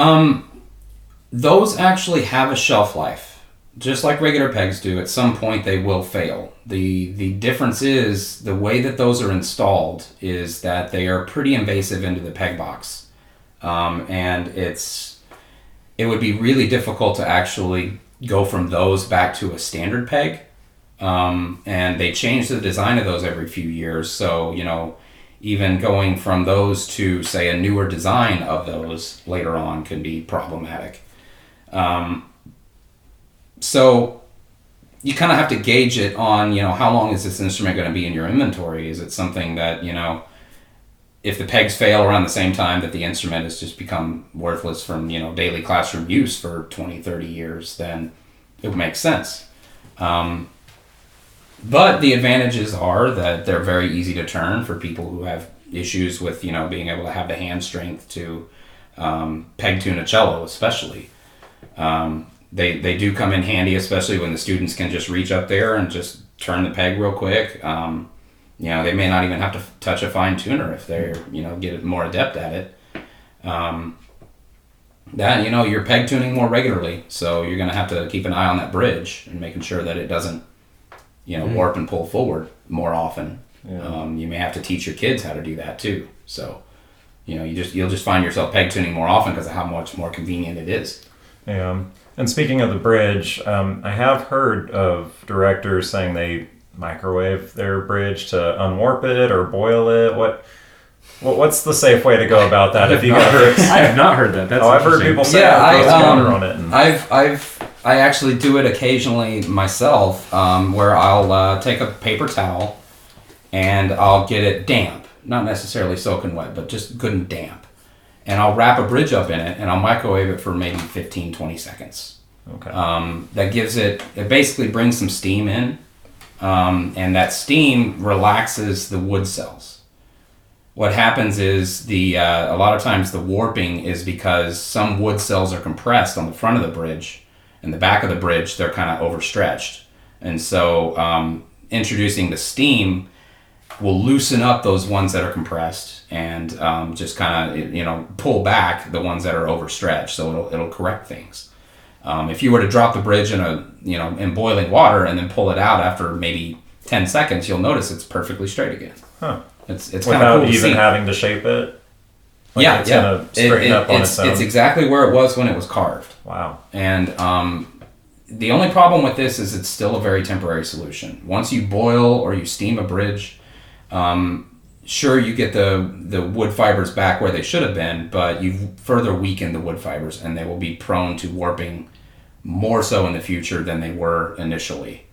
Those actually have a shelf life. Just like regular pegs do, at some point they will fail. The difference is the way that those are installed is that they are pretty invasive into the peg box. And it would be really difficult to actually go from those back to a standard peg. And they change the design of those every few years. So, even going from those to, say, a newer design of those later on can be problematic. So you kind of have to gauge it on, how long is this instrument going to be in your inventory? Is it something that, if the pegs fail around the same time that the instrument has just become worthless from, daily classroom use for 20, 30 years, then it would make sense. But the advantages are that they're very easy to turn for people who have issues with, being able to have the hand strength to peg tune a cello, especially. They do come in handy, especially when the students can just reach up there and just turn the peg real quick. They may not even have to touch a fine tuner if they're, get more adept at it. You're peg tuning more regularly, so you're going to have to keep an eye on that bridge and making sure that it doesn't, warp and pull forward more often. Yeah. You may have to teach your kids how to do that too. So, you'll just find yourself peg tuning more often because of how much more convenient it is. Yeah. And speaking of the bridge, I have heard of directors saying they microwave their bridge to unwarp it or boil it. What's the safe way to go about that? If you got I have not heard that. That's I've heard interesting. people say water on it. And I actually do it occasionally myself, where I'll take a paper towel and I'll get it damp, not necessarily soaking wet, but just good and damp. And I'll wrap a bridge up in it and I'll microwave it for maybe 15, 20 seconds. Okay. That gives it basically brings some steam in, and that steam relaxes the wood cells. What happens is a lot of times the warping is because some wood cells are compressed on the front of the bridge, and the back of the bridge they're kind of overstretched, and so introducing the steam will loosen up those ones that are compressed and just kind of pull back the ones that are overstretched. So it'll correct things. If you were to drop the bridge in boiling water and then pull it out after maybe 10 seconds, you'll notice it's perfectly straight again. Huh. It's kind of without cool to even see. having to shape it. It's gonna straighten up on its own. It's exactly where it was when it was carved. Wow. And the only problem with this is it's still a very temporary solution. Once you boil or you steam a bridge, sure, you get the wood fibers back where they should have been, but you've further weakened the wood fibers, and they will be prone to warping more so in the future than they were initially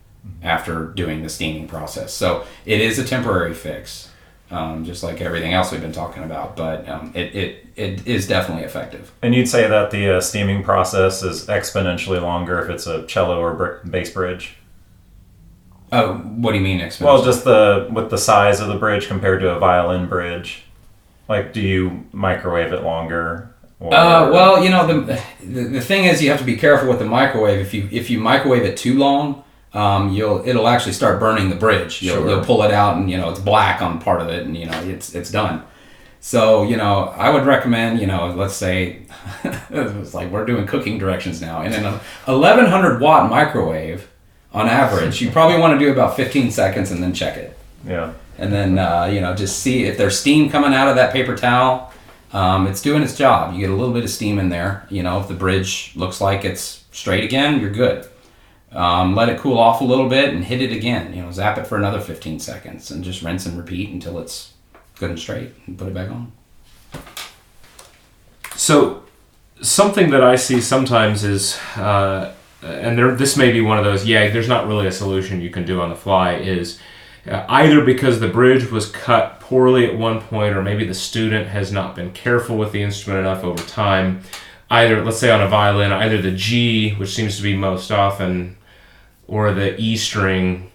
after doing the steaming process. So it is a temporary fix, just like everything else we've been talking about, but it is definitely effective. And you'd say that the steaming process is exponentially longer if it's a cello or bass bridge? Oh, what do you mean exponentially? Well, just with the size of the bridge compared to a violin bridge. Like, do you microwave it longer? Or... Well, the thing is, you have to be careful with the microwave. If you microwave it too long, it'll actually start burning the bridge. You'll pull it out, and it's black on part of it, and it's done. So I would recommend let's say it's like we're doing cooking directions now. In an 1100 watt microwave, on average, you probably want to do about 15 seconds and then check it. Yeah. And then just see if there's steam coming out of that paper towel. It's doing its job. You get a little bit of steam in there. If the bridge looks like it's straight again, you're good. Let it cool off a little bit and hit it again. Zap it for another 15 seconds and just rinse and repeat until it's good and straight, and put it back on. So something that I see sometimes is, this may be one of those, there's not really a solution you can do on the fly, is either because the bridge was cut poorly at one point, or maybe the student has not been careful with the instrument enough over time. Either, let's say on a violin, either the G, which seems to be most often, or the E string,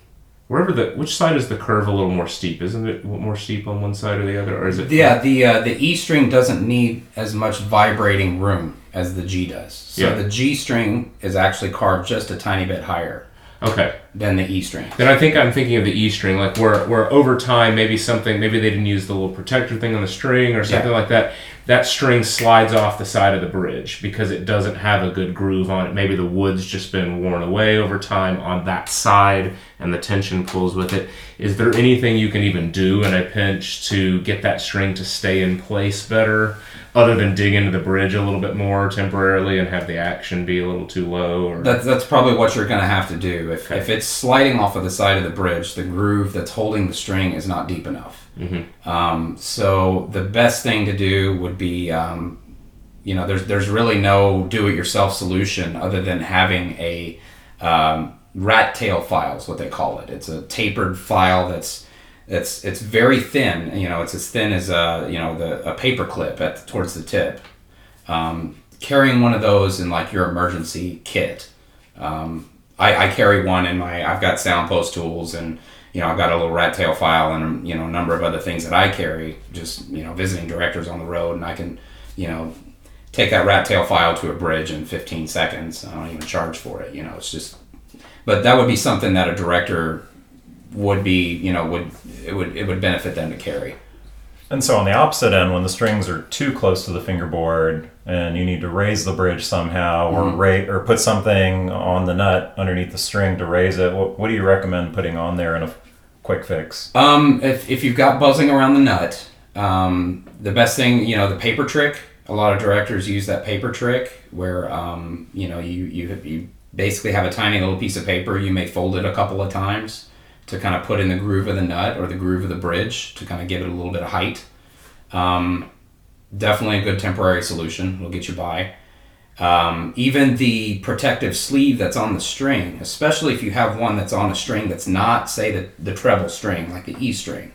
which side is the curve a little more steep? Isn't it more steep on one side or the other, or is it? Yeah, the E string doesn't need as much vibrating room as the G does. So the G string is actually carved just a tiny bit higher. Okay. Than the E string. Then I think I'm thinking of the E string, like where over time maybe they didn't use the little protector thing on the string or something like that. That string slides off the side of the bridge because it doesn't have a good groove on it. Maybe the wood's just been worn away over time on that side and the tension pulls with it. Is there anything you can even do in a pinch to get that string to stay in place better, other than dig into the bridge a little bit more temporarily and have the action be a little too low? Or... That's probably what you're going to have to do. If it's sliding off of the side of the bridge, the groove that's holding the string is not deep enough. Mm-hmm. So the best thing to do would be, there's really no do-it-yourself solution other than having a rat tail file is what they call it. It's a tapered file it's very thin. It's as thin as a paper clip towards the tip. Carrying one of those in like your emergency kit. I carry one in I've got Soundpost tools, and I've got a little rat tail file and a number of other things that I carry. Just visiting directors on the road, and I can take that rat tail file to a bridge in 15 seconds. I don't even charge for it. It's just. But that would be something that a director would be, it would benefit them to carry. And so on the opposite end, when the strings are too close to the fingerboard and you need to raise the bridge somehow, or put something on the nut underneath the string to raise it, what do you recommend putting on there in a quick fix? If you've got buzzing around the nut, the best thing, the paper trick. A lot of directors use that paper trick where you basically have a tiny little piece of paper. You may fold it a couple of times to kind of put in the groove of the nut or the groove of the bridge to kind of give it a little bit of height. Definitely a good temporary solution. Will get you by. Even the protective sleeve that's on the string, especially if you have one that's on a string that's not, say, the treble string, like the E string.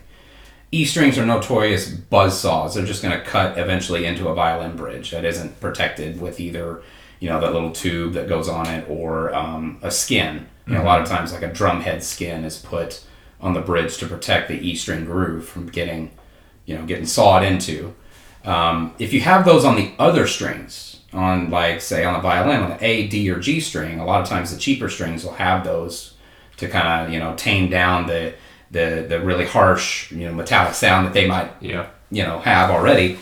E strings are notorious buzz saws. They're just going to cut eventually into a violin bridge that isn't protected with either, that little tube that goes on it or a skin. A lot of times, like a drum head skin is put on the bridge to protect the E string groove from getting sawed into. If you have those on the other strings, on like say on a violin, on the A, D, or G string, a lot of times the cheaper strings will have those to kind of tame down the really harsh metallic sound that they might have already.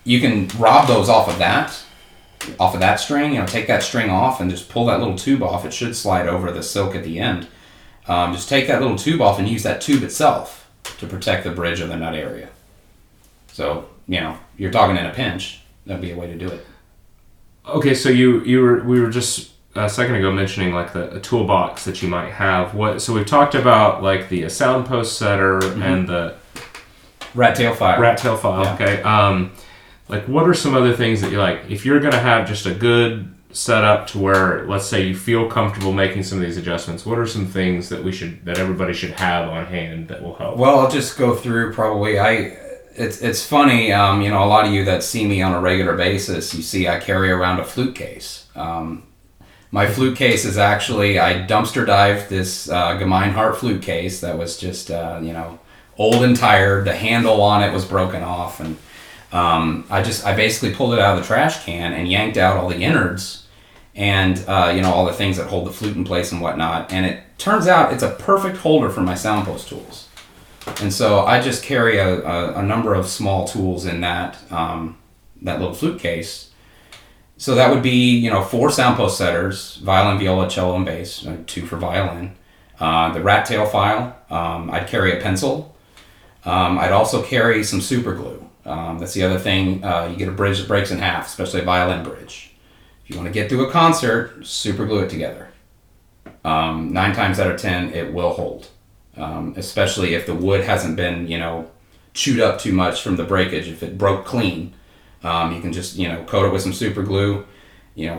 You can rob those off of that string. Take that string off and just pull that little tube off. It should slide over the silk at the end. Just take that little tube off and use that tube itself to protect the bridge of the nut area. So you're talking in a pinch. That'd be a way to do it. Okay, so we were just a second ago mentioning like a toolbox that you might have. So we've talked about like the sound post setter and the rat tail file. Yeah. Okay. Like what are some other things that you like if you're going to have just a good setup to where, let's say, you feel comfortable making some of these adjustments? What are some things that everybody should have on hand that will help? Well, I'll just go through probably. It's funny, a lot of you that see me on a regular basis, you see I carry around a flute case. My flute case is actually, I dumpster dived this Gemeinhardt flute case that was just, old and tired. The handle on it was broken off, and I basically pulled it out of the trash can and yanked out all the innards and, all the things that hold the flute in place and whatnot. And it turns out it's a perfect holder for my soundpost tools. And so I just carry a number of small tools in that little flute case. So that would be, 4 soundpost setters, violin, viola, cello, and bass, 2 for violin. The rat tail file, I'd carry a pencil. I'd also carry some super glue. That's the other thing, you get a bridge that breaks in half, especially a violin bridge. If you want to get through a concert, super glue it together. 9 times out of 10, it will hold. Especially if the wood hasn't been, chewed up too much from the breakage. If it broke clean, you can just, coat it with some super glue,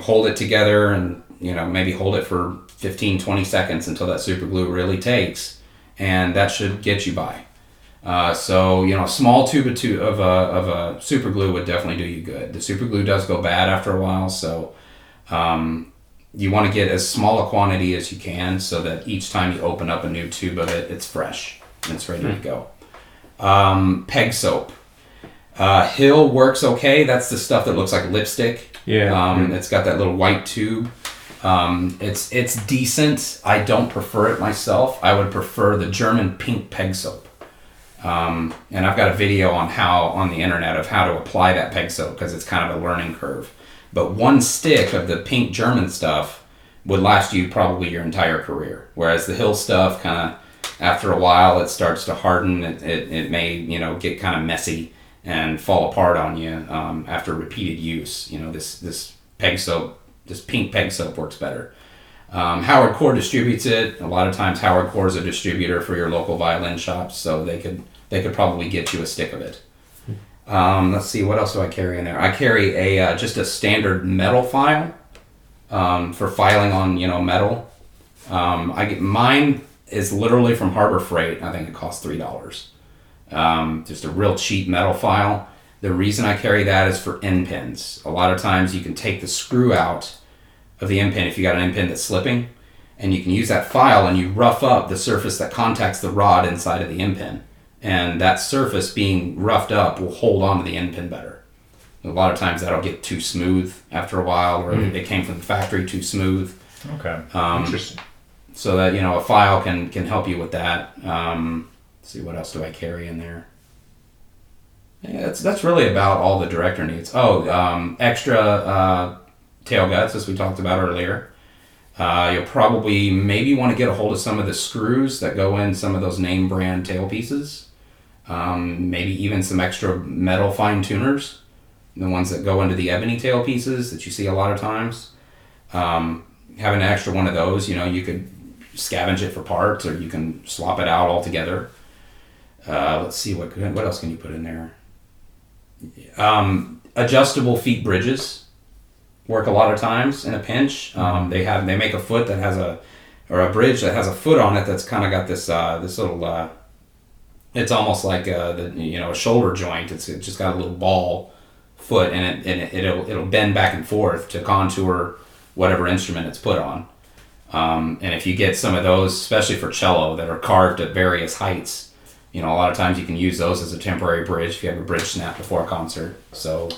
hold it together and, maybe hold it for 15, 20 seconds until that super glue really takes, and that should get you by. So, a small tube of a super glue would definitely do you good. The super glue does go bad after a while, so you want to get as small a quantity as you can so that each time you open up a new tube of it, it's fresh and it's ready to go. Peg soap. Hill works okay. That's the stuff that looks like lipstick. Yeah. It's got that little white tube. It's decent. I don't prefer it myself. I would prefer the German pink peg soap. And I've got a video on the internet of how to apply that peg soap because it's kind of a learning curve. But 1 stick of the pink German stuff would last you probably your entire career. Whereas the Hill stuff, kind of after a while, it starts to harden. It may get kind of messy and fall apart on you after repeated use. This peg soap, this pink peg soap works better. Howard Core distributes it. A lot of times Howard Core is a distributor for your local violin shops, so they could probably get you a stick of it. Let's see, what else do I carry in there? I carry just a standard metal file for filing on metal. Mine is literally from Harbor Freight. I think it costs $3. Just a real cheap metal file. The reason I carry that is for end pins. A lot of times you can take the screw out of the end pin if you got an end pin that's slipping, and you can use that file and you rough up the surface that contacts the rod inside of the end pin. And that surface being roughed up will hold on to the end pin better. A lot of times that'll get too smooth after a while, or it came from the factory too smooth. Okay. Interesting. So that a file can help you with that. Let's see, what else do I carry in there? Yeah, that's really about all the director needs. Extra tail guts, as we talked about earlier. You'll probably maybe want to get a hold of some of the screws that go in some of those name brand tail pieces. Maybe even some extra metal fine tuners, the ones that go into the ebony tail pieces that you see a lot of times. Having an extra one of those, you could scavenge it for parts, or you can swap it out altogether. let's see, what else can you put in there? Adjustable feet bridges work a lot of times in a pinch. They make a foot that has a bridge that has a foot on it that's kind of got this little. It's almost like a shoulder joint. It's just got a little ball foot, and it'll bend back and forth to contour whatever instrument it's put on. And if you get some of those, especially for cello, that are carved at various heights, a lot of times you can use those as a temporary bridge if you have a bridge snap before a concert. So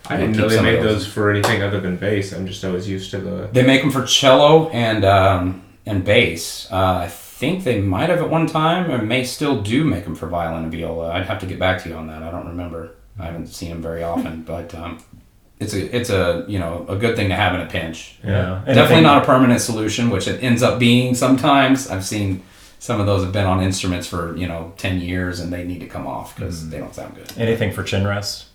I didn't know they made those for anything other than bass. I'm just always used to the. They make them for cello and bass. I think they might have at one time, or may still do make them for violin and viola. I'd have to get back to you on that. I don't remember. I haven't seen them very often, but it's a good thing to have in a pinch. Yeah, definitely not a permanent solution, which it ends up being sometimes. I've seen some of those have been on instruments for 10 years and they need to come off because they don't sound good. Anything for chin rest?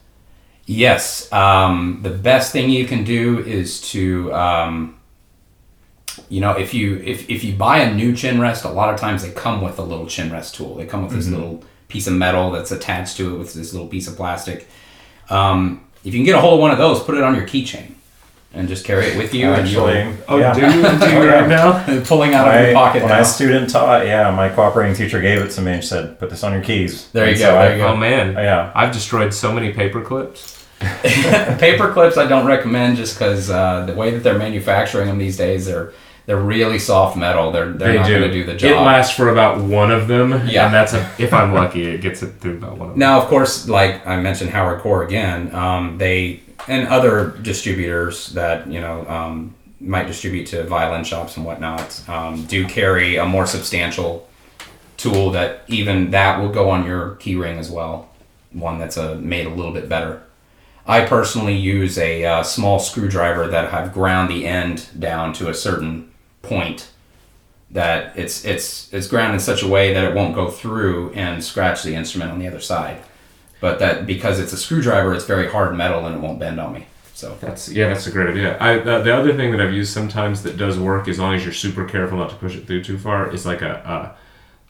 Yes, the best thing you can do is to if you buy a new chin rest, a lot of times they come with a little chin rest tool. They come with this little piece of metal that's attached to it with this little piece of plastic. If you can get a hold of one of those, put it on your keychain and just carry it with you. Actually, do you right now? Pulling out of your pocket when now. my student taught, my cooperating teacher gave it to me and she said, put this on your keys. There you go. Oh man, yeah, I've destroyed so many paper clips. Paper clips I don't recommend just because the way that they're manufacturing them these days, they're really soft metal. They're not going to do the job. It lasts for about one of them, yeah. And that's if I'm lucky, it gets it through about one of them. Now, of course, like I mentioned, Howard Core again, they and other distributors that might distribute to violin shops and whatnot do carry a more substantial tool that even that will go on your key ring as well. One that's made a little bit better. I personally use a small screwdriver that I've ground the end down to a certain point that it's ground in such a way that it won't go through and scratch the instrument on the other side. But that because it's a screwdriver, it's very hard metal and it won't bend on me. So that's a great idea. The other thing that I've used sometimes that does work, as long as you're super careful not to push it through too far, is like a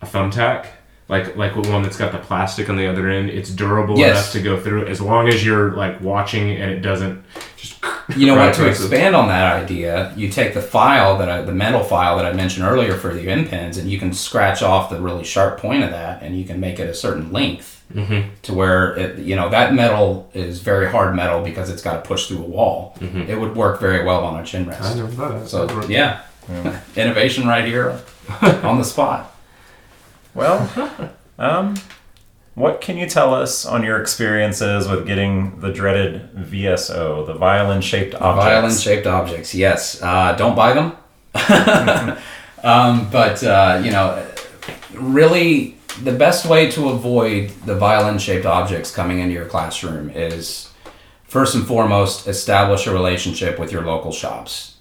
thumbtack. Like one that's got the plastic on the other end. It's durable enough to go through as long as you're like watching and it doesn't just. To expand on that idea, you take the metal file that I mentioned earlier for the end pins, and you can scratch off the really sharp point of that, and you can make it a certain length to where that metal is very hard metal because it's got to push through a wall. It would work very well on a chin rest. I never thought of that. So yeah. Innovation right here on the spot. Well, what can you tell us on your experiences with getting the dreaded VSO, the violin-shaped objects? Violin-shaped objects, yes. Don't buy them. Really, the best way to avoid the violin-shaped objects coming into your classroom is, first and foremost, establish a relationship with your local shops.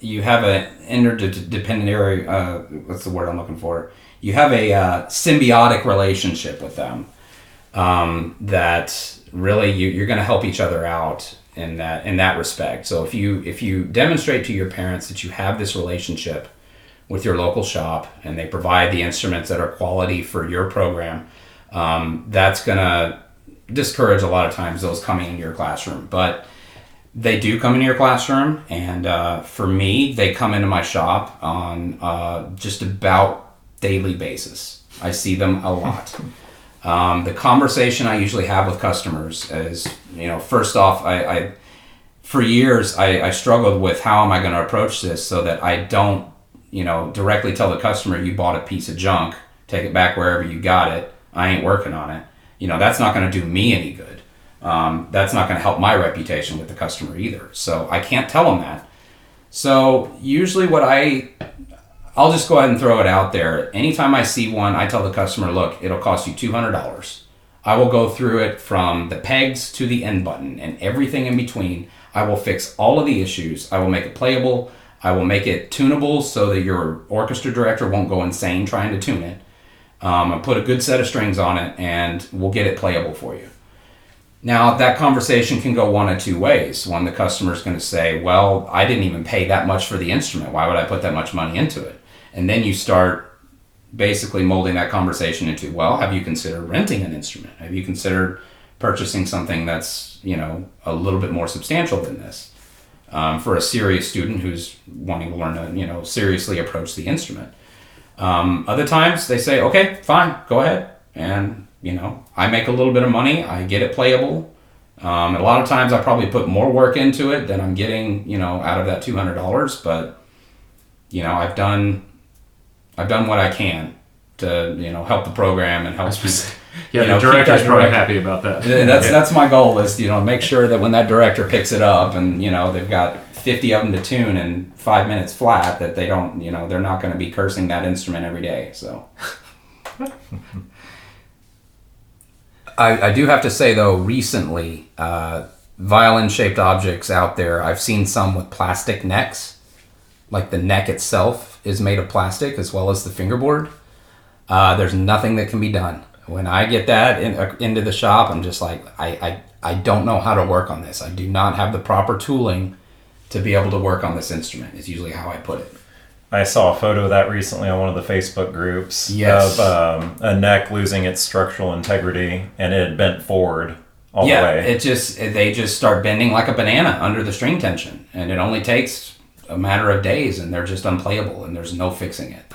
You have an interdependent, what's the word I'm looking for? You have a symbiotic relationship with them that really you're going to help each other out in that respect. So if you demonstrate to your parents that you have this relationship with your local shop and they provide the instruments that are quality for your program, that's going to discourage a lot of times those coming into your classroom. But they do come into your classroom, and for me, they come into my shop on just about daily basis. I see them a lot. The conversation I usually have with customers is, first off, I for years I struggled with how am I going to approach this so that I don't, directly tell the customer you bought a piece of junk, take it back wherever you got it. I ain't working on it. That's not going to do me any good. That's not going to help my reputation with the customer either. So I can't tell them that. So usually I'll just go ahead and throw it out there. Anytime I see one, I tell the customer, look, it'll cost you $200. I will go through it from the pegs to the end button and everything in between. I will fix all of the issues. I will make it playable. I will make it tunable so that your orchestra director won't go insane trying to tune it. I'll put a good set of strings on it and we'll get it playable for you. Now, that conversation can go one of two ways. One, the customer's going to say, well, I didn't even pay that much for the instrument. Why would I put that much money into it? And then you start basically molding that conversation into, well, have you considered renting an instrument? Have you considered purchasing something that's, a little bit more substantial than this? For a serious student who's wanting to learn to, seriously approach the instrument. Other times they say, okay, fine, go ahead. And, I make a little bit of money. I get it playable. A lot of times I probably put more work into it than I'm getting, out of that $200. But, I've done what I can to, help the program and help keep, the director's probably happy about that. That's my goal is, make sure that when that director picks it up and, they've got 50 of them to tune in 5 minutes flat, that they don't, they're not going to be cursing that instrument every day. So I do have to say, though, recently, violin-shaped objects out there, I've seen some with plastic necks. Like the neck itself is made of plastic as well as the fingerboard. There's nothing that can be done. When I get that into the shop, I'm just like, I don't know how to work on this. I do not have the proper tooling to be able to work on this instrument, is usually how I put it. I saw a photo of that recently on one of the Facebook groups. Yes. Of a neck losing its structural integrity, and it had bent forward all the way. They just start bending like a banana under the string tension, and it only takes a matter of days, and they're just unplayable, and there's no fixing it.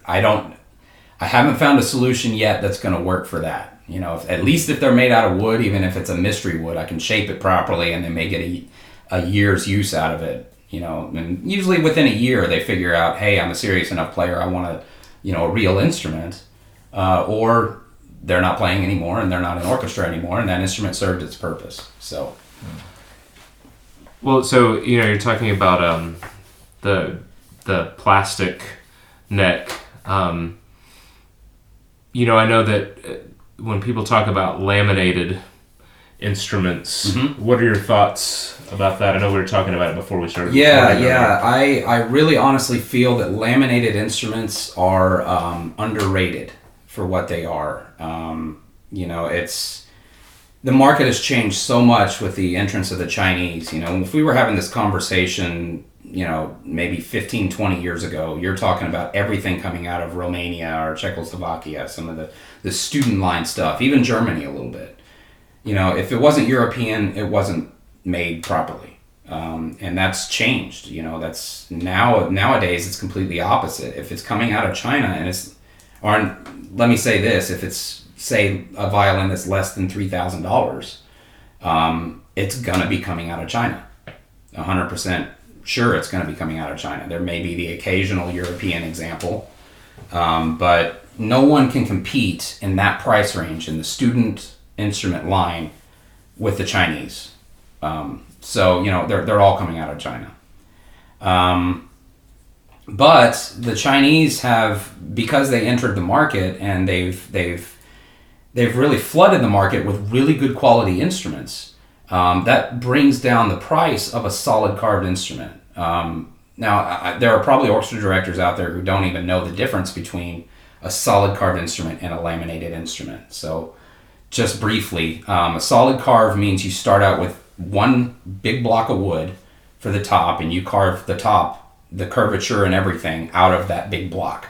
I haven't found a solution yet that's going to work for that. At least if they're made out of wood, even if it's a mystery wood, I can shape it properly, and they may get a year's use out of it. And usually within a year they figure out, hey, I'm a serious enough player, I want a real instrument, or they're not playing anymore and they're not an orchestra anymore, and that instrument served its purpose. So, well, so you're talking about the plastic neck. I know that when people talk about laminated instruments, what are your thoughts about that? I know we were talking about it before we started. I really honestly feel that laminated instruments are underrated for what they are. It's the market has changed so much with the entrance of the Chinese. If we were having this conversation, maybe 15, 20 years ago, you're talking about everything coming out of Romania or Czechoslovakia, some of the student line stuff, even Germany a little bit. If it wasn't European, it wasn't made properly. And that's changed. That's nowadays it's completely opposite. If it's coming out of China or let me say this, if it's, say, a violin that's less than $3,000, it's gonna be coming out of China. 100% sure it's gonna be coming out of China. There may be the occasional European example, but no one can compete in that price range in the student instrument line with the Chinese. So they're all coming out of China. But the Chinese have, because they entered the market and they've really flooded the market with really good quality instruments, that brings down the price of a solid carved instrument. Now, there are probably orchestra directors out there who don't even know the difference between a solid carved instrument and a laminated instrument. So just briefly, a solid carve means you start out with one big block of wood for the top, and you carve the top, the curvature and everything out of that big block.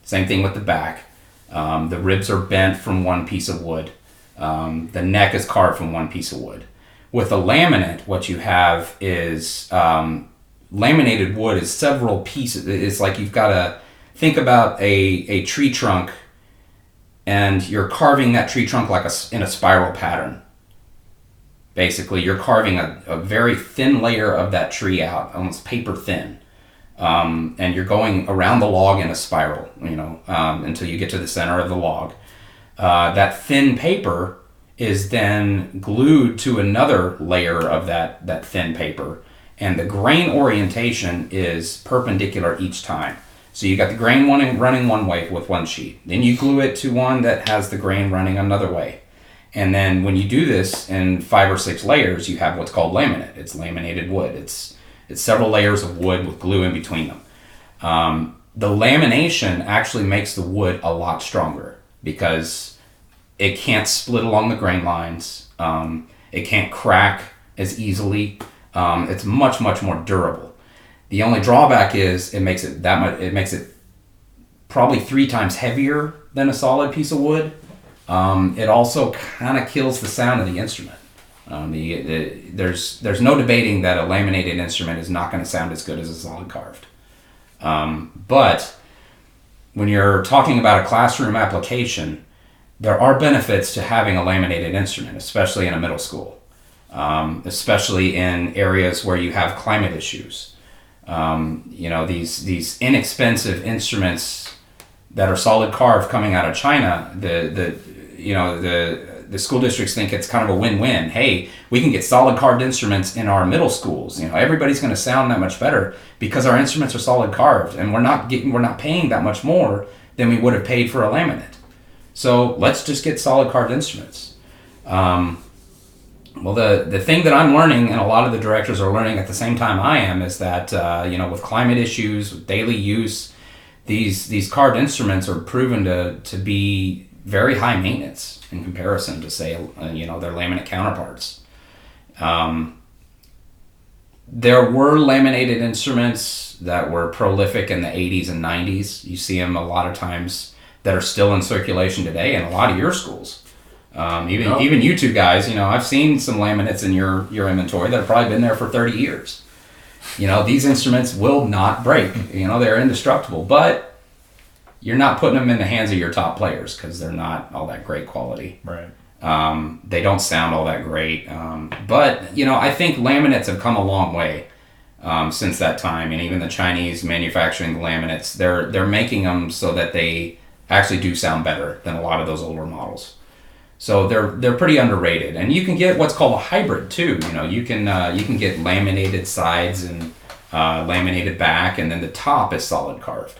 Same thing with the back. The ribs are bent from one piece of wood. The neck is carved from one piece of wood. With a laminate, what you have is laminated wood is several pieces. It's like you've got to think about a tree trunk, and you're carving that tree trunk like in a spiral pattern. Basically, you're carving a very thin layer of that tree out, almost paper thin. And you're going around the log in a spiral, until you get to the center of the log. That thin paper is then glued to another layer of that thin paper, and the grain orientation is perpendicular each time. So you got the grain running one way with one sheet. Then you glue it to one that has the grain running another way. And then when you do this in 5 or 6 layers, you have what's called laminate. It's laminated wood. It's several layers of wood with glue in between them. The lamination actually makes the wood a lot stronger because it can't split along the grain lines. It can't crack as easily. It's much, much more durable. The only drawback is it makes it probably 3 times heavier than a solid piece of wood. It also kind of kills the sound of the instrument. There's no debating that a laminated instrument is not going to sound as good as a solid carved. But when you're talking about a classroom application, there are benefits to having a laminated instrument, especially in a middle school, especially in areas where you have climate issues. These inexpensive instruments that are solid carved coming out of China, the school districts think it's kind of a win-win. Hey, we can get solid carved instruments in our middle schools. Everybody's going to sound that much better because our instruments are solid carved, and we're not paying that much more than we would have paid for a laminate. So let's just get solid carved instruments. Well, the thing that I'm learning, and a lot of the directors are learning at the same time I am, is that with climate issues, with daily use, these carved instruments are proven to be very high maintenance in comparison to, say, their laminate counterparts. There were laminated instruments that were prolific in the 80s and 90s. You see them a lot of times that are still in circulation today in a lot of your schools. Even you two guys, I've seen some laminates in your inventory that have probably been there for 30 years. These instruments will not break. They're indestructible, but you're not putting them in the hands of your top players because they're not all that great quality. Right. They don't sound all that great. But I think laminates have come a long way since that time, and even the Chinese manufacturing laminates, they're making them so that they actually do sound better than a lot of those older models. So they're pretty underrated, and you can get what's called a hybrid too. You can get laminated sides and laminated back, and then the top is solid carved.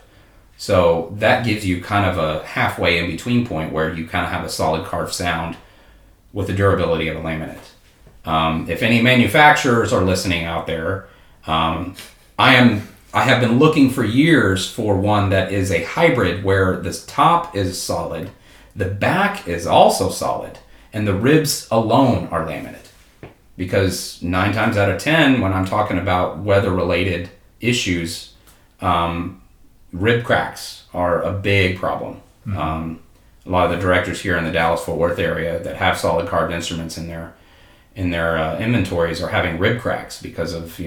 So that gives you kind of a halfway in between point where you kind of have a solid carved sound with the durability of a laminate. If any manufacturers are listening out there, I have been looking for years for one that is a hybrid where this top is solid, the back is also solid, and the ribs alone are laminate. Because 9 times out of 10, when I'm talking about weather-related issues, rib cracks are a big problem. Mm-hmm. A lot of the directors here in the Dallas-Fort Worth area that have solid carved instruments in their inventories are having rib cracks because of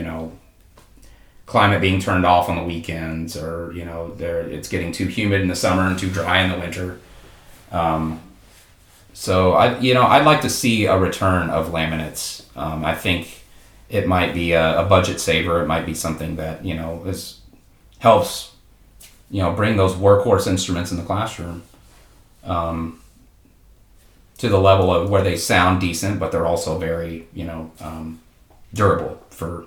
climate being turned off on the weekends, or it's getting too humid in the summer and too dry in the winter. So I'd like to see a return of laminates. I think it might be a budget saver. It might be something that helps bring those workhorse instruments in the classroom to the level of where they sound decent, but they're also very durable for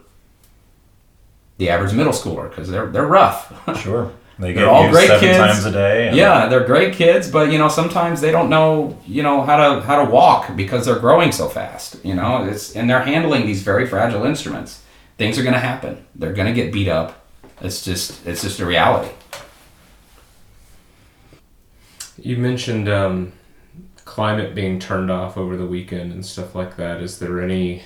the average middle schooler, because they're rough. Sure. They're all great 7 kids. times a day. Yeah, they're great kids, but sometimes they don't know how to walk because they're growing so fast. And they're handling these very fragile instruments. Things are going to happen. They're going to get beat up. It's just a reality. You mentioned climate being turned off over the weekend and stuff like that. Is there any,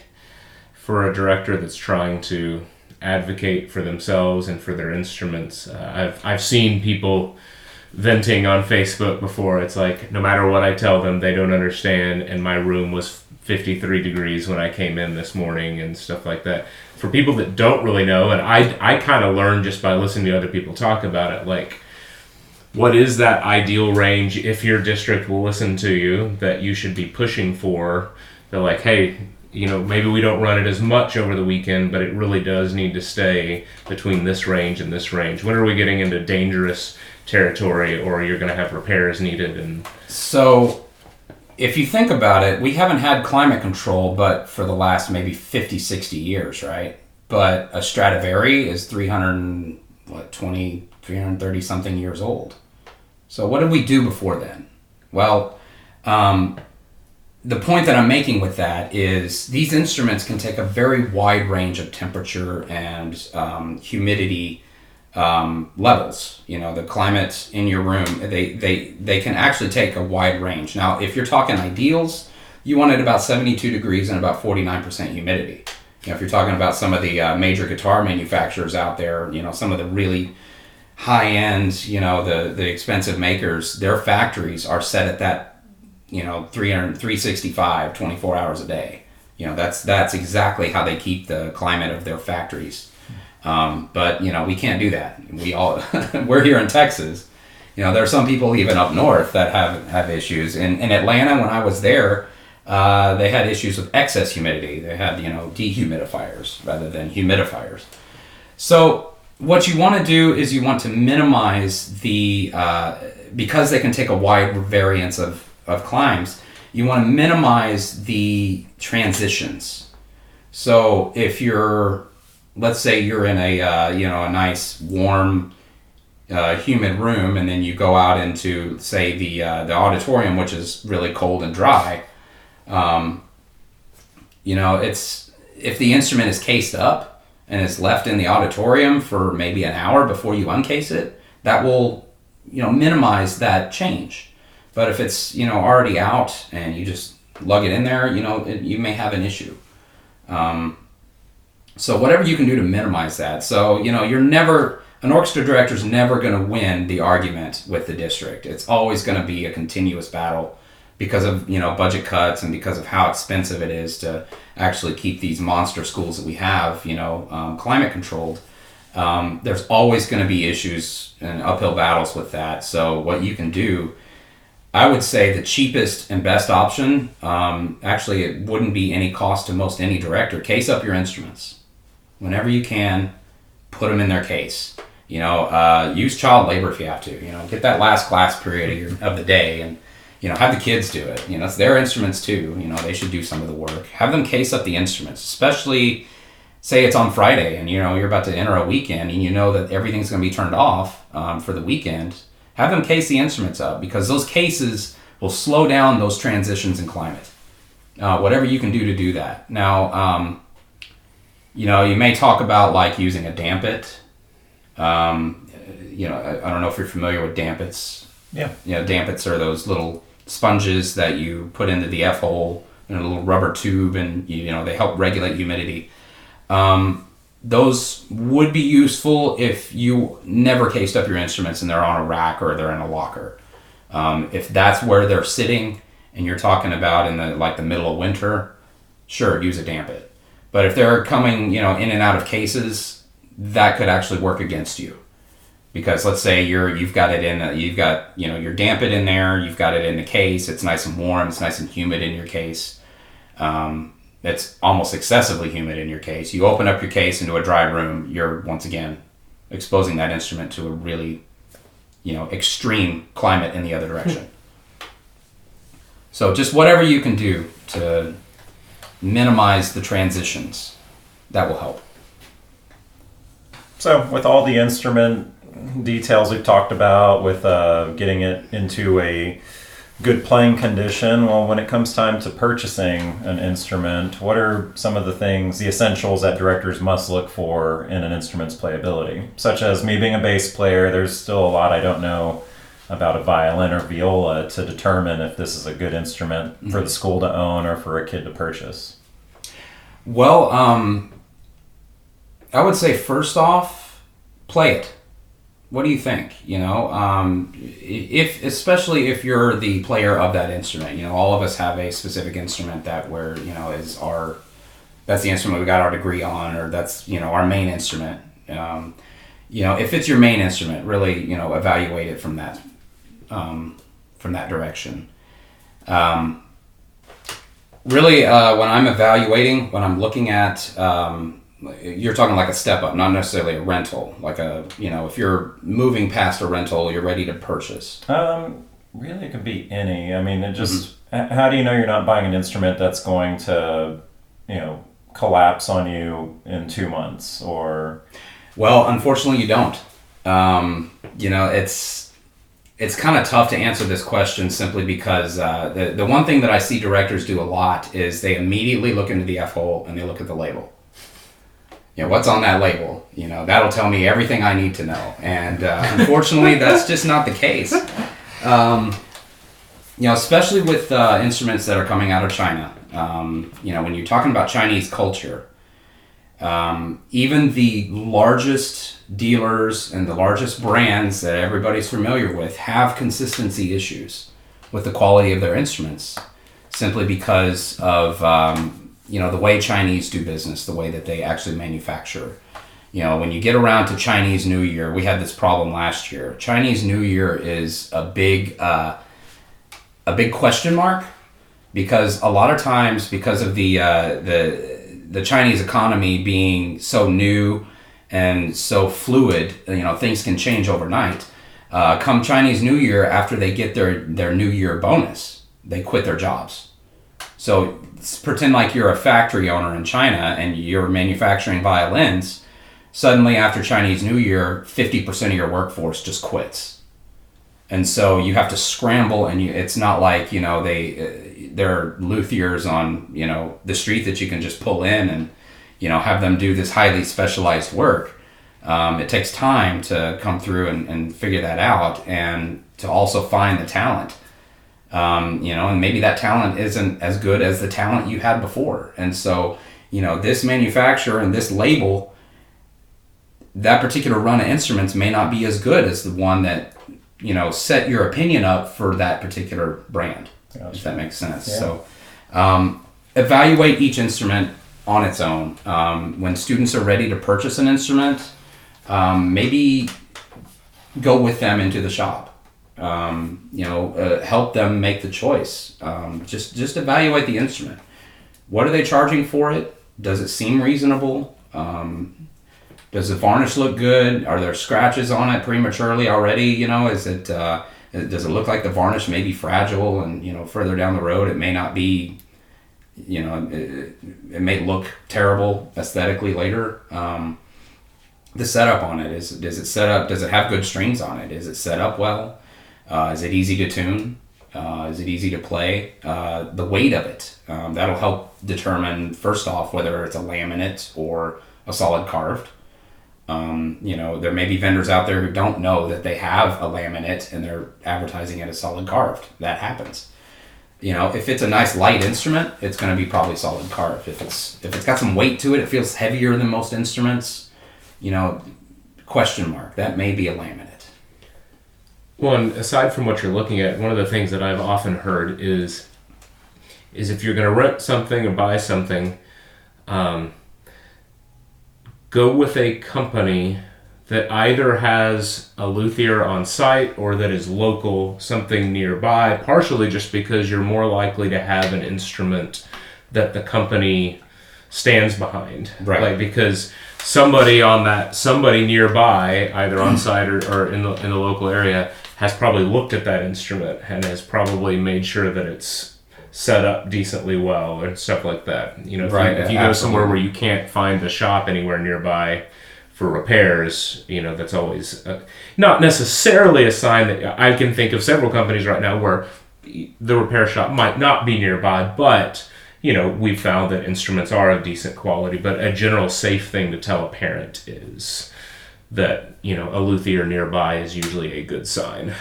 for a director that's trying to advocate for themselves and for their instruments? I've seen people venting on Facebook before. It's like, no matter what I tell them, they don't understand, and my room was 53 degrees when I came in this morning and stuff like that. For people that don't really know, and I kind of learned just by listening to other people talk about it, like, what is that ideal range, if your district will listen to you, that you should be pushing for? They're like, hey, maybe we don't run it as much over the weekend, but it really does need to stay between this range and this range. When are we getting into dangerous territory, or you're going to have repairs needed? And so if you think about it, we haven't had climate control but for the last maybe 50, 60 years, right? But a Stradivari is 330 something years old. So what did we do before then? Well, the point that I'm making with that is these instruments can take a very wide range of temperature and humidity levels. The climate in your room, they can actually take a wide range. Now, if you're talking ideals, you want it about 72 degrees and about 49% humidity. If you're talking about some of the major guitar manufacturers out there, some of the really high end, the expensive makers, their factories are set at that, 365, 24 hours a day. That's exactly how they keep the climate of their factories. But we can't do that. We're here in Texas. There are some people even up north that have issues. In Atlanta, when I was there, they had issues with excess humidity. They had, dehumidifiers rather than humidifiers. So what you want to do is you want to minimize because they can take a wide variance of climes, you want to minimize the transitions. So if let's say you're in a nice warm humid room, and then you go out into, say, the auditorium, which is really cold and dry. It's, if the instrument is cased up and is left in the auditorium for maybe an hour before you uncase it, that will minimize that change. But if it's already out and you just lug it in there, you may have an issue. So whatever you can do to minimize that. So an orchestra director is never going to win the argument with the district. It's always going to be a continuous battle because of budget cuts and because of how expensive it is to actually keep these monster schools that we have climate controlled. There's always going to be issues and uphill battles with that. So what you can do, I would say the cheapest and best option, actually it wouldn't be any cost to most any director. Case up your instruments whenever you can. Put them in their case. Use child labor if you have to. Get that last class period of the day and have the kids do it. It's their instruments too. They should do some of the work. Have them case up the instruments, especially say it's on Friday and you're about to enter a weekend and that everything's going to be turned off for the weekend. Have them case the instruments up, because those cases will slow down those transitions in climate. Whatever you can do to do that. Now, you may talk about like using a dampit. I don't know if you're familiar with dampits. Yeah. Dampits are those little sponges that you put into the F-hole in a little rubber tube, and they help regulate humidity. Those would be useful if you never cased up your instruments and they're on a rack or they're in a locker. If that's where they're sitting and you're talking about in the middle of winter, sure, use a dampit. But if they're coming, in and out of cases, that could actually work against you. Because let's say you've got your dampit in there, you've got it in the case, it's nice and warm, it's nice and humid in your case. It's almost excessively humid in your case. You open up your case into a dry room, you're once again exposing that instrument to a really, extreme climate in the other direction. So just whatever you can do to minimize the transitions, that will help. So with all the instrument details we've talked about, with getting it into a good playing condition, well, when it comes time to purchasing an instrument, what are some of the essentials that directors must look for in an instrument's playability? Such as me being a bass player, there's still a lot I don't know about a violin or viola to determine if this is a good instrument for the school to own or for a kid to purchase. Well, I would say first off, play it. What do you think? Especially if you're the player of that instrument, all of us have a specific instrument that that's the instrument we got our degree on, or that's, our main instrument. If it's your main instrument, really, evaluate it from that direction. Really, when I'm looking at, you're talking like a step up, not necessarily a rental. Like if you're moving past a rental, you're ready to purchase. Really, it could be any. I mean, it just, how do you know you're not buying an instrument that's going to, collapse on you in 2 months or? Well, unfortunately, you don't. It's kind of tough to answer this question simply because the one thing that I see directors do a lot is they immediately look into the F-hole and they look at the label. What's on that label? That'll tell me everything I need to know. And unfortunately, that's just not the case. Especially with instruments that are coming out of China. When you're talking about Chinese culture, Even the largest dealers and the largest brands that everybody's familiar with have consistency issues with the quality of their instruments, simply because of the way Chinese do business, the way that they actually manufacture. When you get around to Chinese New Year, we had this problem last year. Chinese New Year is a big question mark, because a lot of times, because of the Chinese economy being so new and so fluid, things can change overnight. Come Chinese New Year, after they get their New Year bonus, they quit their jobs. So pretend like you're a factory owner in China and you're manufacturing violins. Suddenly, after Chinese New Year, 50% of your workforce just quits. And so you have to scramble, and it's not like, they're luthiers on, the street that you can just pull in and, have them do this highly specialized work. It takes time to come through and figure that out, and to also find the talent. And maybe that talent isn't as good as the talent you had before. And so, this manufacturer and this label, that particular run of instruments may not be as good as the one that, set your opinion up for that particular brand. Gotcha. If that makes sense. Yeah. So, evaluate each instrument on its own. When students are ready to purchase an instrument, maybe go with them into the shop. Help them make the choice. Just evaluate the instrument. What are they charging for it? Does it seem reasonable? Does the varnish look good? Are there scratches on it prematurely already? Does it look like the varnish may be fragile, and further down the road it may not be, it may look terrible aesthetically later. The setup on it, does it set up? Does it have good strings on it? Is it set up well? Is it easy to tune? Is it easy to play? The weight of it, that'll help determine, first off, whether it's a laminate or a solid carved. There may be vendors out there who don't know that they have a laminate and they're advertising it as solid carved. That happens. If it's a nice light instrument, it's going to be probably solid carved. If it's got some weight to it, it feels heavier than most instruments, question mark. That may be a laminate. Well, and aside from what you're looking at, one of the things that I've often heard is if you're going to rent something or buy something, go with a company that either has a luthier on site or that is local, something nearby, partially just because you're more likely to have an instrument that the company stands behind. Right. Like, because somebody nearby, either on site or in the local area, has probably looked at that instrument and has probably made sure that it's set up decently well and stuff like that. If you go somewhere where you can't find a shop anywhere nearby for repairs, that's always not necessarily a sign that I can think of several companies right now where the repair shop might not be nearby, but we've found that instruments are of decent quality. But a general safe thing to tell a parent is that a luthier nearby is usually a good sign,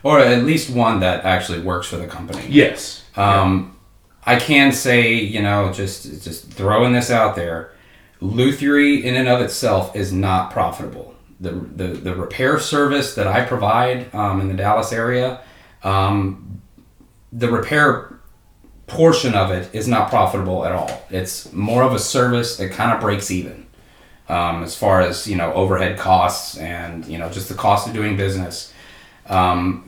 or at least one that actually works for the company. Yes. I can say, just throwing this out there, luthiery in and of itself is not profitable. The repair service that I provide in the Dallas area, the repair portion of it is not profitable at all. It's more of a service. It kind of breaks even as far as overhead costs and just the cost of doing business. The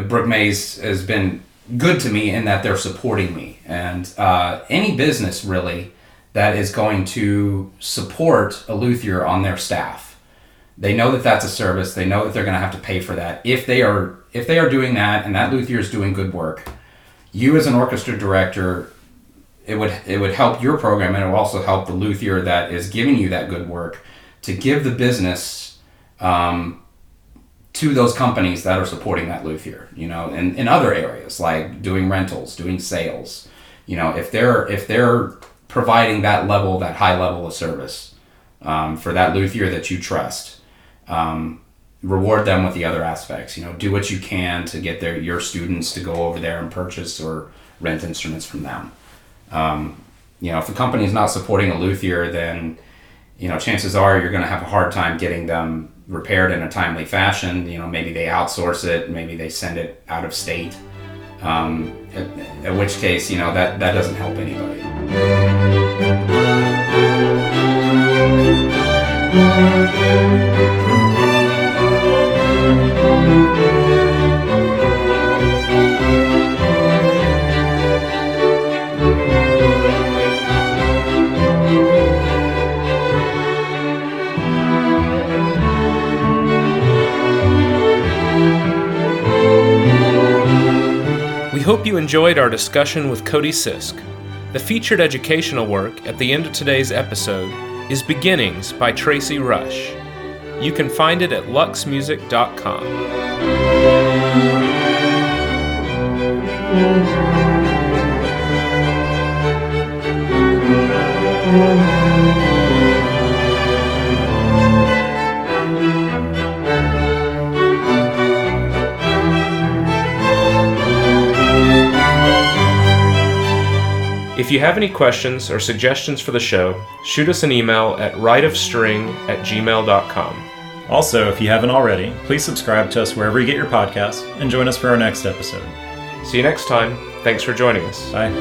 Brook Mays has been good to me in that they're supporting me, and any business really that is going to support a luthier on their staff, they know that that's a service. They know that they're going to have to pay for that. If they are doing that, and that luthier is doing good work, you as an orchestra director, it would help your program, and it will also help the luthier that is giving you that good work to give the business to those companies that are supporting that luthier, in other areas like doing rentals, doing sales, if they're providing that high level of service for that luthier that you trust, reward them with the other aspects. Do what you can to get your students to go over there and purchase or rent instruments from them. if the company is not supporting a luthier, then chances are you're going to have a hard time getting them repaired in a timely fashion. Maybe they outsource it, maybe they send it out of state. At which case, that doesn't help anybody. We hope you enjoyed our discussion with Cody Sisk. The featured educational work at the end of today's episode is Beginnings by Tracy Rush. You can find it at luxmusic.com. If you have any questions or suggestions for the show, shoot us an email at rightofstring@gmail.com. Also, if you haven't already, please subscribe to us wherever you get your podcasts and join us for our next episode. See you next time. Thanks for joining us. Bye.